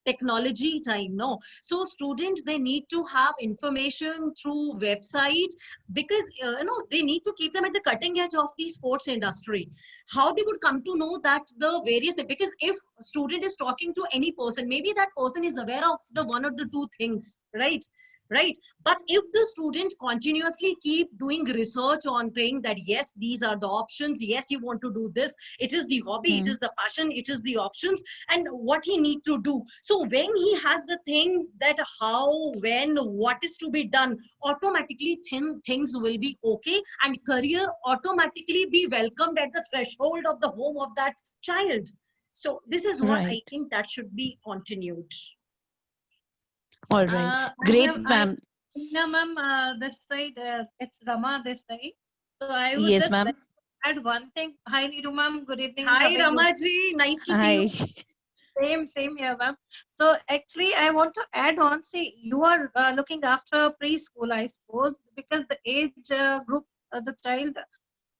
technology time, no? So students, they need to have information through website, because they need to keep them at the cutting edge of the sports industry. How they would come to know that the various, because if student is talking to any person, maybe that person is aware of the one or the two things, right? But if the student continuously keep doing research on things, that yes, these are the options, yes, you want to do this, it is the hobby, it is the passion, it is the options, and what he need to do. So when he has the thing that how, when, what is to be done, automatically things will be okay, and career automatically be welcomed at the threshold of the home of that child. So this is what I think that should be continued. All right. Great, ma'am. No, ma'am, this side, it's Rama this side. So I would just like to add one thing. Hi, Neeru ma'am. Good evening. Hi, Ramaji. Nice to see you. Same here, ma'am. So actually, I want to add on. See, you are looking after preschool, I suppose, because the age group, the child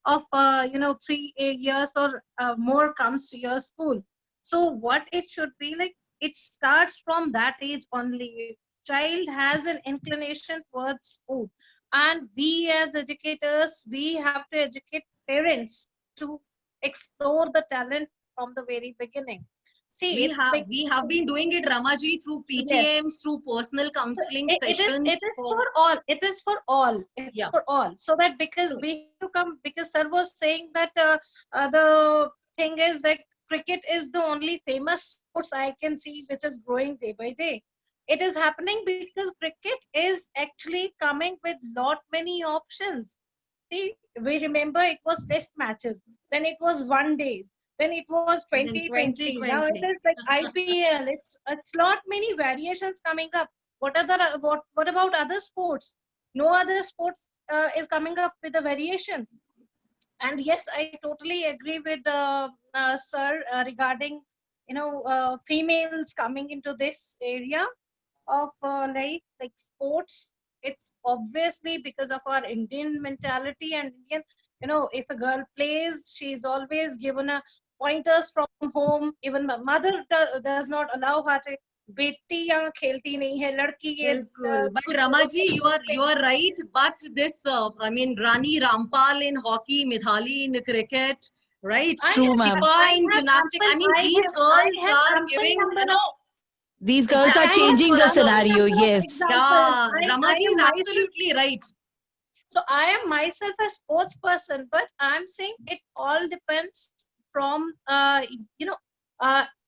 of 3 years or more comes to your school. So what it should be like, it starts from that age only. Child has an inclination towards sport, and we as educators, we have to educate parents to explore the talent from the very beginning. See, we have been doing it, Ramaji, through PTMs, through personal counseling sessions. It is for all. It is for all. It's for all. So that because we have to come, because sir was saying that the thing is that cricket is the only famous sports I can see which is growing day by day. It is happening because cricket is actually coming with lot many options. See, we remember it was test matches, then it was 1 days, then it was 2020. Now it is like IPL. It's lot many variations coming up. What about other sports? No other sports is coming up with a variation. And yes, I totally agree with sir regarding females coming into this area of life, like sports. It's obviously because of our Indian mentality and Indian, if a girl plays, she's always given a pointers from home. Even the mother does not allow her to beti yahan khelti nahi hai, ladki ye. But Ramaji, you are right. But this, I mean, Rani Rampal in hockey, Mithali in cricket, right? True, ma'am. In gymnastics. I mean, these girls are giving, these girls are changing the scenario. Yes. Yeah, Ramaji is absolutely right. So I am myself a sports person, but I'm saying it all depends from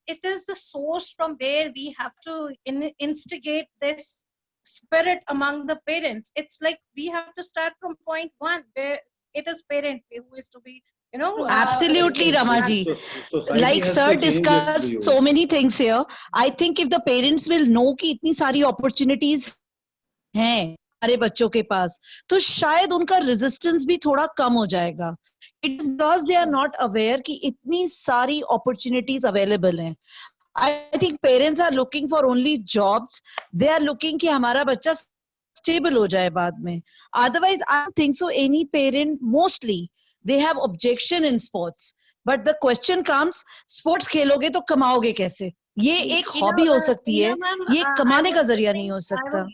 it is the source from where we have to instigate this spirit among the parents. It's like we have to start from point one, where it is parent who is to be absolutely, Ramaji. Like sir discussed so many things here. I think if the parents will know कि इतनी सारी opportunities हैं हमारे बच्चों के पास, तो शायद उनका resistance भी थोड़ा कम हो जाएगा. It's because they are not aware कि इतनी सारी opportunities available हैं. I think parents are looking for only jobs. They are looking कि हमारा बच्चा stable हो जाए बाद में. Otherwise, I don't think so. Any parent, mostly, they have objection in sports. But the question comes, sports खेलोगे तो कमाओगे कैसे? ये एक hobby हो सकती है, ये कमाने का जरिया नहीं हो सकता.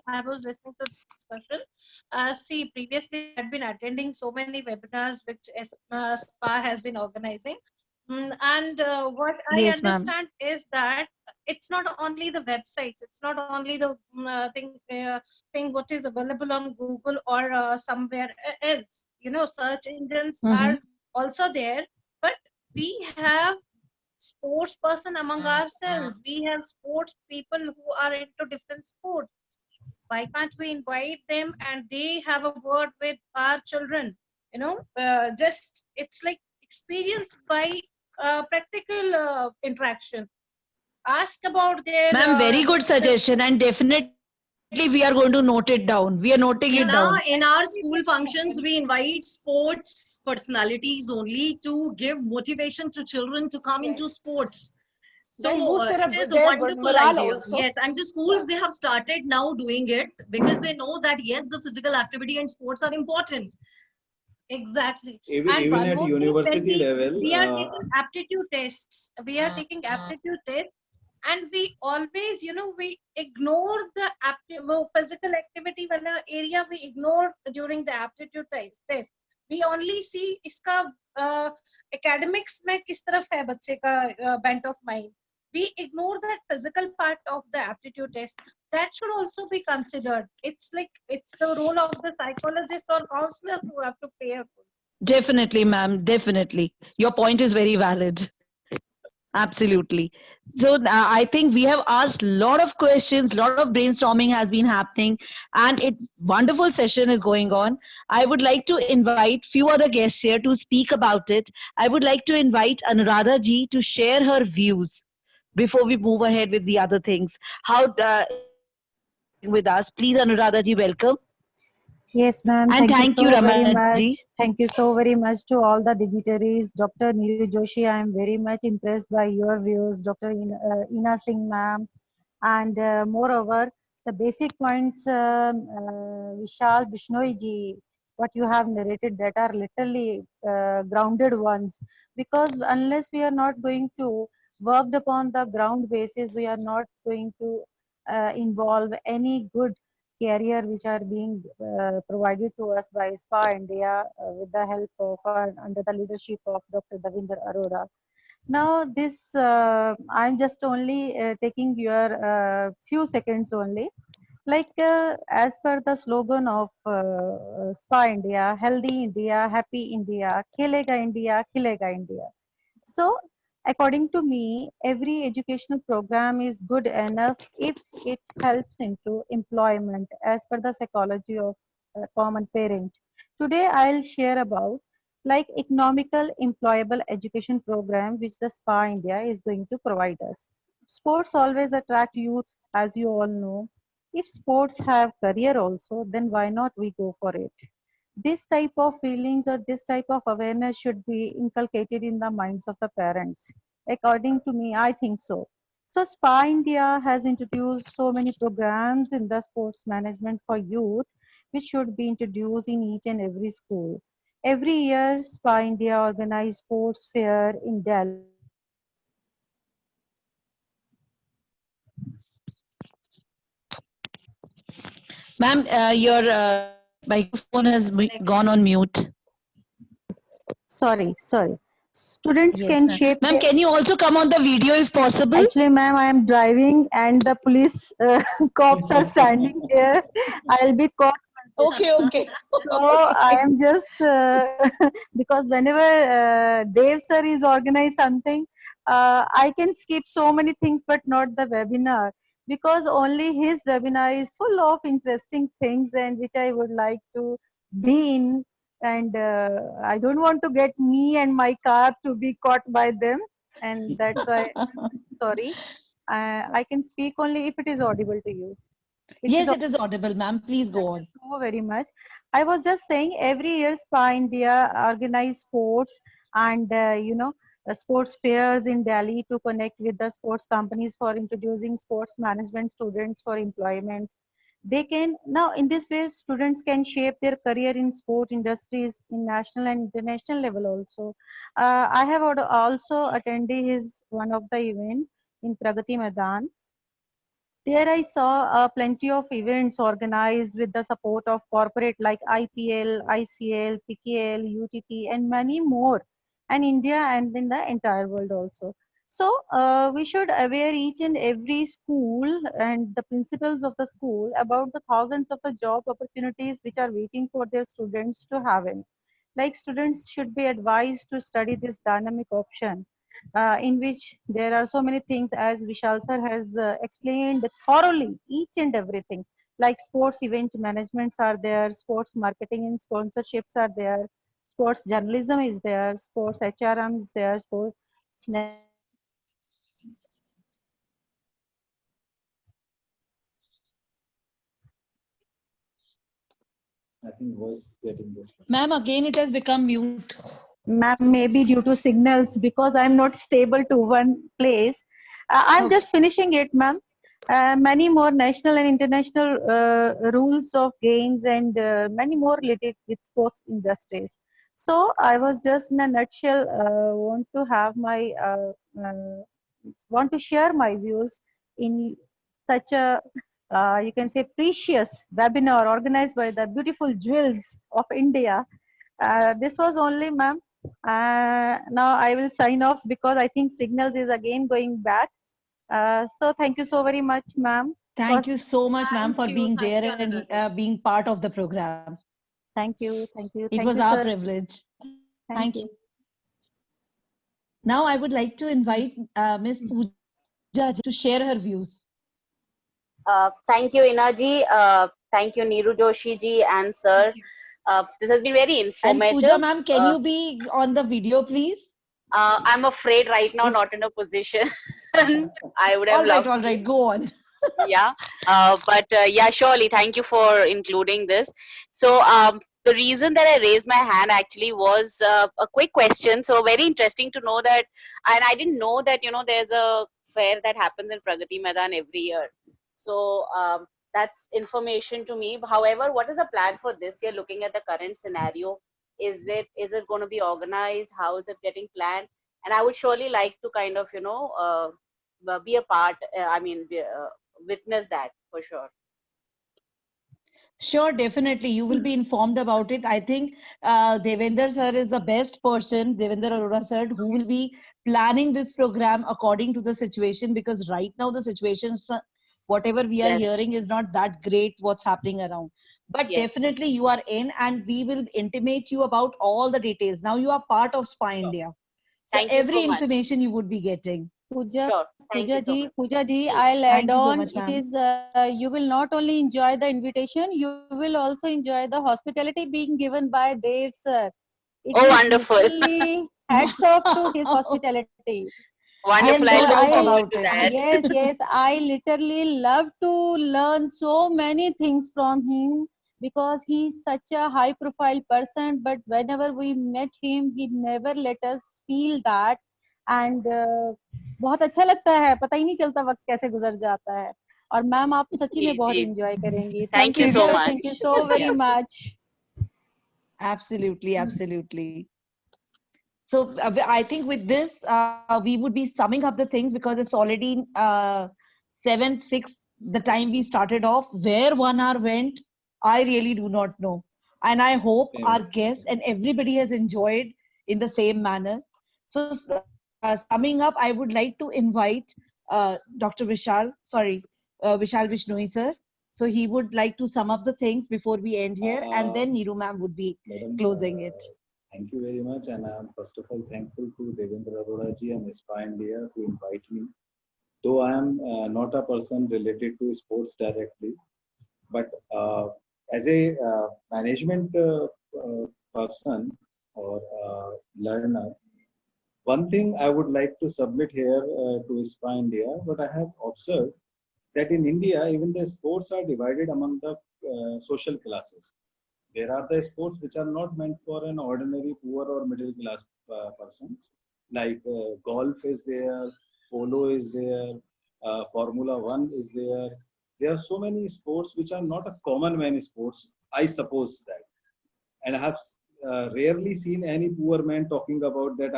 I was listening to the discussion. See, previously I had been attending so many webinars which SPA has been organizing. And what I understand is that it's not only the websites, it's not only the thing what is available on Google or somewhere else. Search engines are also there, but we have sports person among ourselves. We have sports people who are into different sports. Why can't we invite them and they have a word with our children? Just it's like experience by practical interaction. Ask about their. Ma'am, very good suggestion, and definitely we are going to note it down. We are noting it down. In our school functions, we invite sports personalities only to give motivation to children to come into sports. So it is a wonderful idea. Also. Yes, and the schools, they have started now doing it because they know that yes, the physical activity and sports are important. Exactly. Even at university level, we are taking aptitude tests. We are taking aptitude tests, and we always, we ignore the physical activity when an area we ignore during the aptitude test. We only see iska academics में किस तरफ है बच्चे का bent of mind. We ignore that physical part of the aptitude test. That should also be considered. It's the role of the psychologists or counselors who have to play a role. Definitely, ma'am. Definitely. Your point is very valid. Absolutely. So I think we have asked a lot of questions, a lot of brainstorming has been happening, and a wonderful session is going on. I would like to invite few other guests here to speak about it. I would like to invite Anuradha ji to share her views before we move ahead with the other things. How with us, please, Anuradha ji, welcome. Yes, ma'am. And thank you, very much. Thank you so very much to all the dignitaries. Dr. Neeru Joshi, I am very much impressed by your views. Dr. Ina Singh, ma'am. And moreover, the basic points, Vishal Bishnoi ji, what you have narrated, that are literally grounded ones. Because unless we are not going to worked upon the ground basis, we are not going to involve any good career which are being provided to us by SPA India with the help of under the leadership of Dr. Davinder Arora. Now this, I'm just only taking your few seconds only. Like as per the slogan of SPA India, Healthy India, Happy India, Khelega India, Khilega India. So according to me, every educational program is good enough if it helps into employment as per the psychology of a common parent. Today, I'll share about like economical employable education program which the SPA India is going to provide us. Sports always attract youth, as you all know. If sports have career also, then why not we go for it? This type of feelings or this type of awareness should be inculcated in the minds of the parents. According to me, I think so. So SPA India has introduced so many programs in the sports management for youth, which should be introduced in each and every school. Every year, SPA India organizes sports fair in Delhi. Ma'am, your microphone has gone on mute. Sorry. Students can shape. Ma'am, can you also come on the video if possible? Actually, ma'am, I am driving and the police cops are standing here. I'll be caught. Okay. So I am just because whenever Dev sir is organized something, I can skip so many things, but not the webinar, because only his webinar is full of interesting things and which I would like to be in. And I don't want to get me and my car to be caught by them, and that's why sorry. I can speak only if it is audible to you. Yes, it is audible, ma'am. Please go on. Thank you so very much. I was just saying, every year SPA India organize sports and sports fairs in Delhi to connect with the sports companies for introducing sports management students for employment. They can now, in this way, students can shape their career in sport industries in national and international level also. I have also attended his one of the event in Pragati Maidan. There I saw plenty of events organized with the support of corporate like IPL, ICL, PKL, UTT, and many more, and India and in the entire world also. So we should aware each and every school and the principals of the school about the thousands of the job opportunities which are waiting for their students to have in. Like students should be advised to study this dynamic option in which there are so many things, as Vishal sir has explained thoroughly, each and everything. Like sports event managements are there, sports marketing and sponsorships are there, sports journalism is there, sports HRM is there, sports I think voice is getting this. Ma'am, again it has become mute. Ma'am, maybe due to signals, because I'm not stable to one place. I'm Okay. just finishing it, ma'am. Many more national and international rules of games and many more related with sports industries. So I was just in a nutshell want to share my views in such a you can say precious webinar organized by the beautiful jewels of India. This was only, ma'am. Now I will sign off because I think signals is again going back. So thank you so very much, ma'am. Thank you so much, ma'am, for being Thank there you, and Anuradha. being part of the program. Thank you, thank you, It thank was you, our sir. privilege. Thank Thank you. you. Now I would like to invite Ms. Pooja to share her views. Thank you, Inaji. Thank you, Neeru Joshi ji and sir. This has been very And informative. Pooja ma'am, can you be on the video, please? I'm afraid right now, not in a position. I would have loved All to. right, go on. Yeah, but yeah, surely. Thank you for including this. So, the reason that I raised my hand actually was a quick question. So, very interesting to know that, and I didn't know that, there's a fair that happens in Pragati Maidan every year. So, that's information to me. However, what is the plan for this year looking at the current scenario? Is it going to be organized? How is it getting planned? And I would surely like to kind of, be a part, witness that for sure. Sure, definitely. You will be informed about it. I think Devender sir is the best person, Devender Arora sir, who will be planning this program according to the situation, because right now the situation, whatever we are Yes. hearing, is not that great what's happening around. But Yes. definitely you are in, and we will intimate you about all the details. Now you are part of SPA India. So Thank you every so much. information you would be getting. Pooja, Sure. Thank you so much. Pooja ji, Yes. I'll add Thank you so on. much, It ma'am. is you will not only enjoy the invitation, you will also enjoy the hospitality being given by Dave sir. It Oh, is wonderful. literally hats off to his hospitality. Wonderful. I I am no look doubt forward about to it. that. Yes, I literally love to learn so many things from him because he's such a high profile person. But whenever we met him, he never let us feel that. And बहुत अच्छा लगता है, पता ही नहीं चलता वक्त कैसे गुजर जाता है. और मैम आप सच्ची में बहुत जी. enjoy करेंगी. Thank Thank you you so sir, much. thank you so very Yeah. much. Absolutely, absolutely. So I think with this, we would be summing up the things, because it's already 7:06, the time we started off. Where 1 hour went, I really do not know. And I hope our guests and everybody has enjoyed in the same manner. So summing up, I would like to invite Dr. Vishal Vishnoi sir. So he would like to sum up the things before we end here, and then Neeru ma'am would be Madam, closing it. Thank you very much, and I am first of all thankful to Devendra Arora ji and SPA India to invite me. Though I am not a person related to sports directly, but as a management person or learner, one thing I would like to submit here to SPA India, what I have observed that in India, even the sports are divided among the social classes. There are the sports which are not meant for an ordinary poor or middle class persons. Like golf is there, polo is there, Formula One is there. There are so many sports which are not a common man sports, I suppose that. And I have rarely seen any poor man talking about that.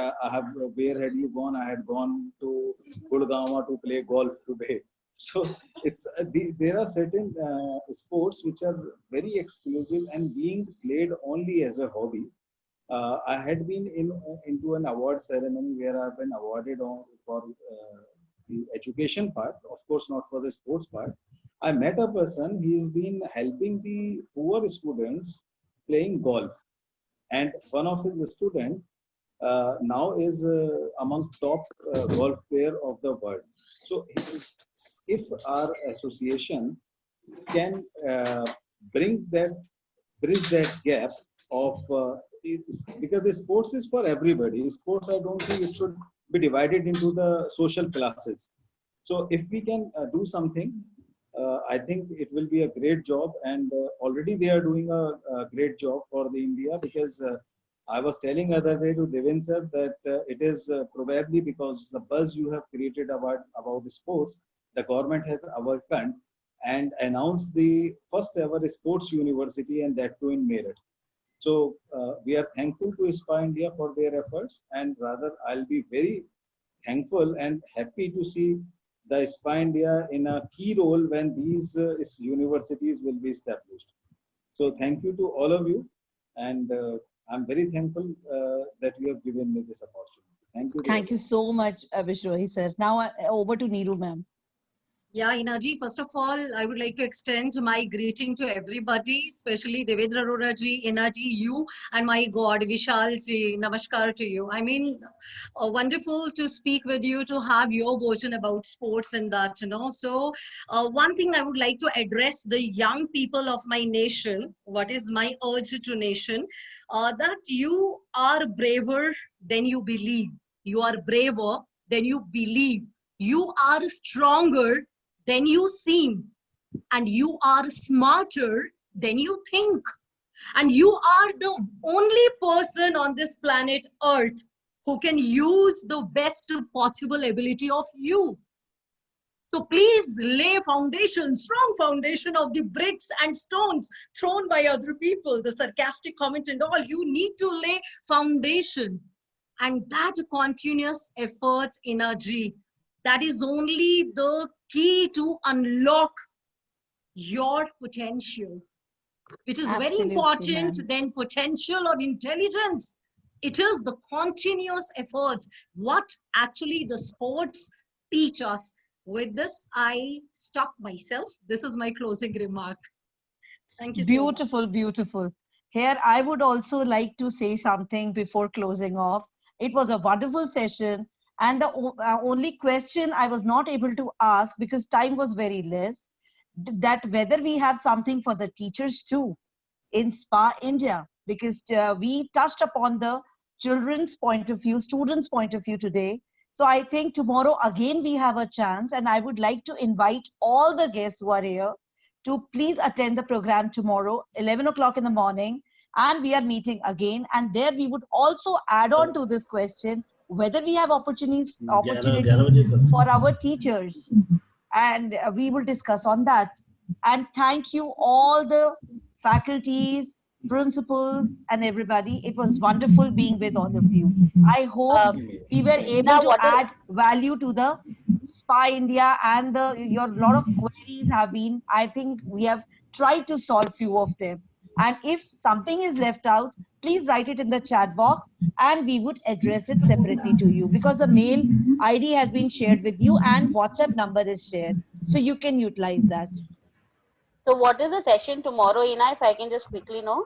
Where had you gone? I had gone to Gurgaon to play golf today. So it's there are certain sports which are very exclusive and being played only as a hobby. I had been into an award ceremony where I've been awarded for the education part, of course not for the sports part. I met a person, he's been helping the poor students playing golf, and one of his students now is among top golf player of the world. So if our association can bridge that gap of because the sports is for everybody. Sports, I don't think it should be divided into the social classes. So if we can do something I think it will be a great job, and already they are doing a great job for the India, because I was telling other day to Devin sir that it is probably because the buzz you have created about the sports, the government has awakened and announced the first ever sports university, and that too in Meerut. So we are thankful to SPA India for their efforts, and rather I'll be very thankful and happy to see the SPA India in a key role when these universities will be established. So thank you to all of you, and I'm very thankful that you have given me this opportunity. Thank you. Thank you so much, Vishrohi sir. Now over to Neeru ma'am. Yeah, Inaji, first of all, I would like to extend my greeting to everybody, especially Devendra Arora ji, Inaji, you, and my God, Vishal ji. Namaskar to you. I mean, wonderful to speak with you, to have your version about sports and that, you know. So, one thing I would like to address the young people of my nation. What is my urge to nation? That you are braver than you believe. You are braver than you believe. You are stronger than you seem, and you are smarter than you think, and you are the only person on this planet Earth who can use the best possible ability of you. So please lay foundation, strong foundation of the bricks and stones thrown by other people, the sarcastic comment and all. You need to lay foundation, and that continuous effort, energy, that is only the key to unlock your potential, which is very important than potential or intelligence. It is the continuous effort, what actually the sports teach us. With this, I stop myself. This is my closing remark. Thank you. Beautiful, so much. Beautiful. Here, I would also like to say something before closing off. It was a wonderful session. And the only question I was not able to ask because time was very less, that whether we have something for the teachers too in SPA India, because we touched upon the children's point of view, students' point of view today. So I think tomorrow again we have a chance, and I would like to invite all the guests who are here to please attend the program tomorrow, 11 o'clock in the morning, and we are meeting again. And there we would also add on to this question whether we have opportunities for our teachers, and we will discuss on that. And thank you all the faculties, principals, and everybody. It was wonderful being with all of you. I hope we were able to add value to the SPA India, and your lot of queries have been, I think we have tried to solve few of them. And if something is left out, please write it in the chat box and we would address it separately to you, because the mail ID has been shared with you and WhatsApp number is shared. So you can utilize that. So what is the session tomorrow, Ina, if I can just quickly know?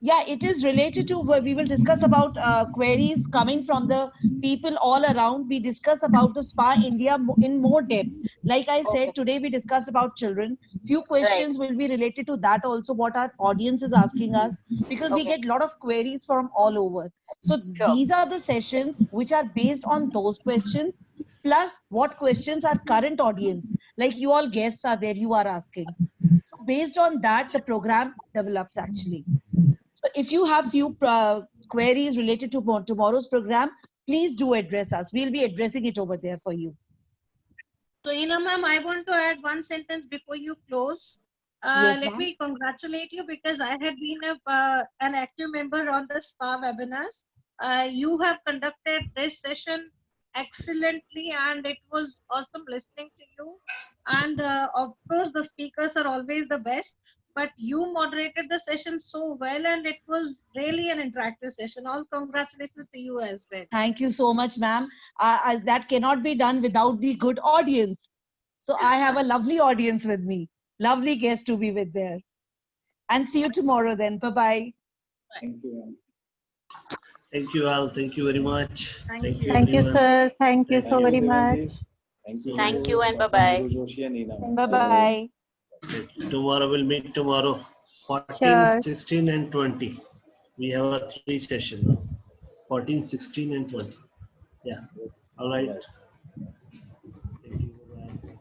Yeah, it is related to where we will discuss about queries coming from the people all around. We discuss about the SPA India in more depth. Like I said, today we discussed about children. Few questions will be related to that also, what our audience is asking us, because we get a lot of queries from all over. So these are the sessions which are based on those questions, plus what questions our current audience, like you all guests are there, you are asking. So based on that, the program develops actually. So if you have few queries related to tomorrow's program, please do address us. We'll be addressing it over there for you. So Ina ma'am, I want to add one sentence before you close. Yes, let me congratulate you, because I had been an active member on the SPA webinars. You have conducted this session excellently, and it was awesome listening to you. And of course, the speakers are always the best, but you moderated the session so well, and it was really an interactive session. All congratulations to you as well. Thank you so much, ma'am. That cannot be done without the good audience. So I have a lovely audience with me. Lovely guest to be with there. And see you tomorrow then. Bye-bye. Thank you. Thank you all. Thank you very much. Thank you, sir. Thank you so very much. Thank you and bye-bye. Bye-bye. Tomorrow we'll meet tomorrow, 14, 16 and 20. We have a 3 session now. 14, 16 and 20. Yeah. All right. Thank you. Bye-bye.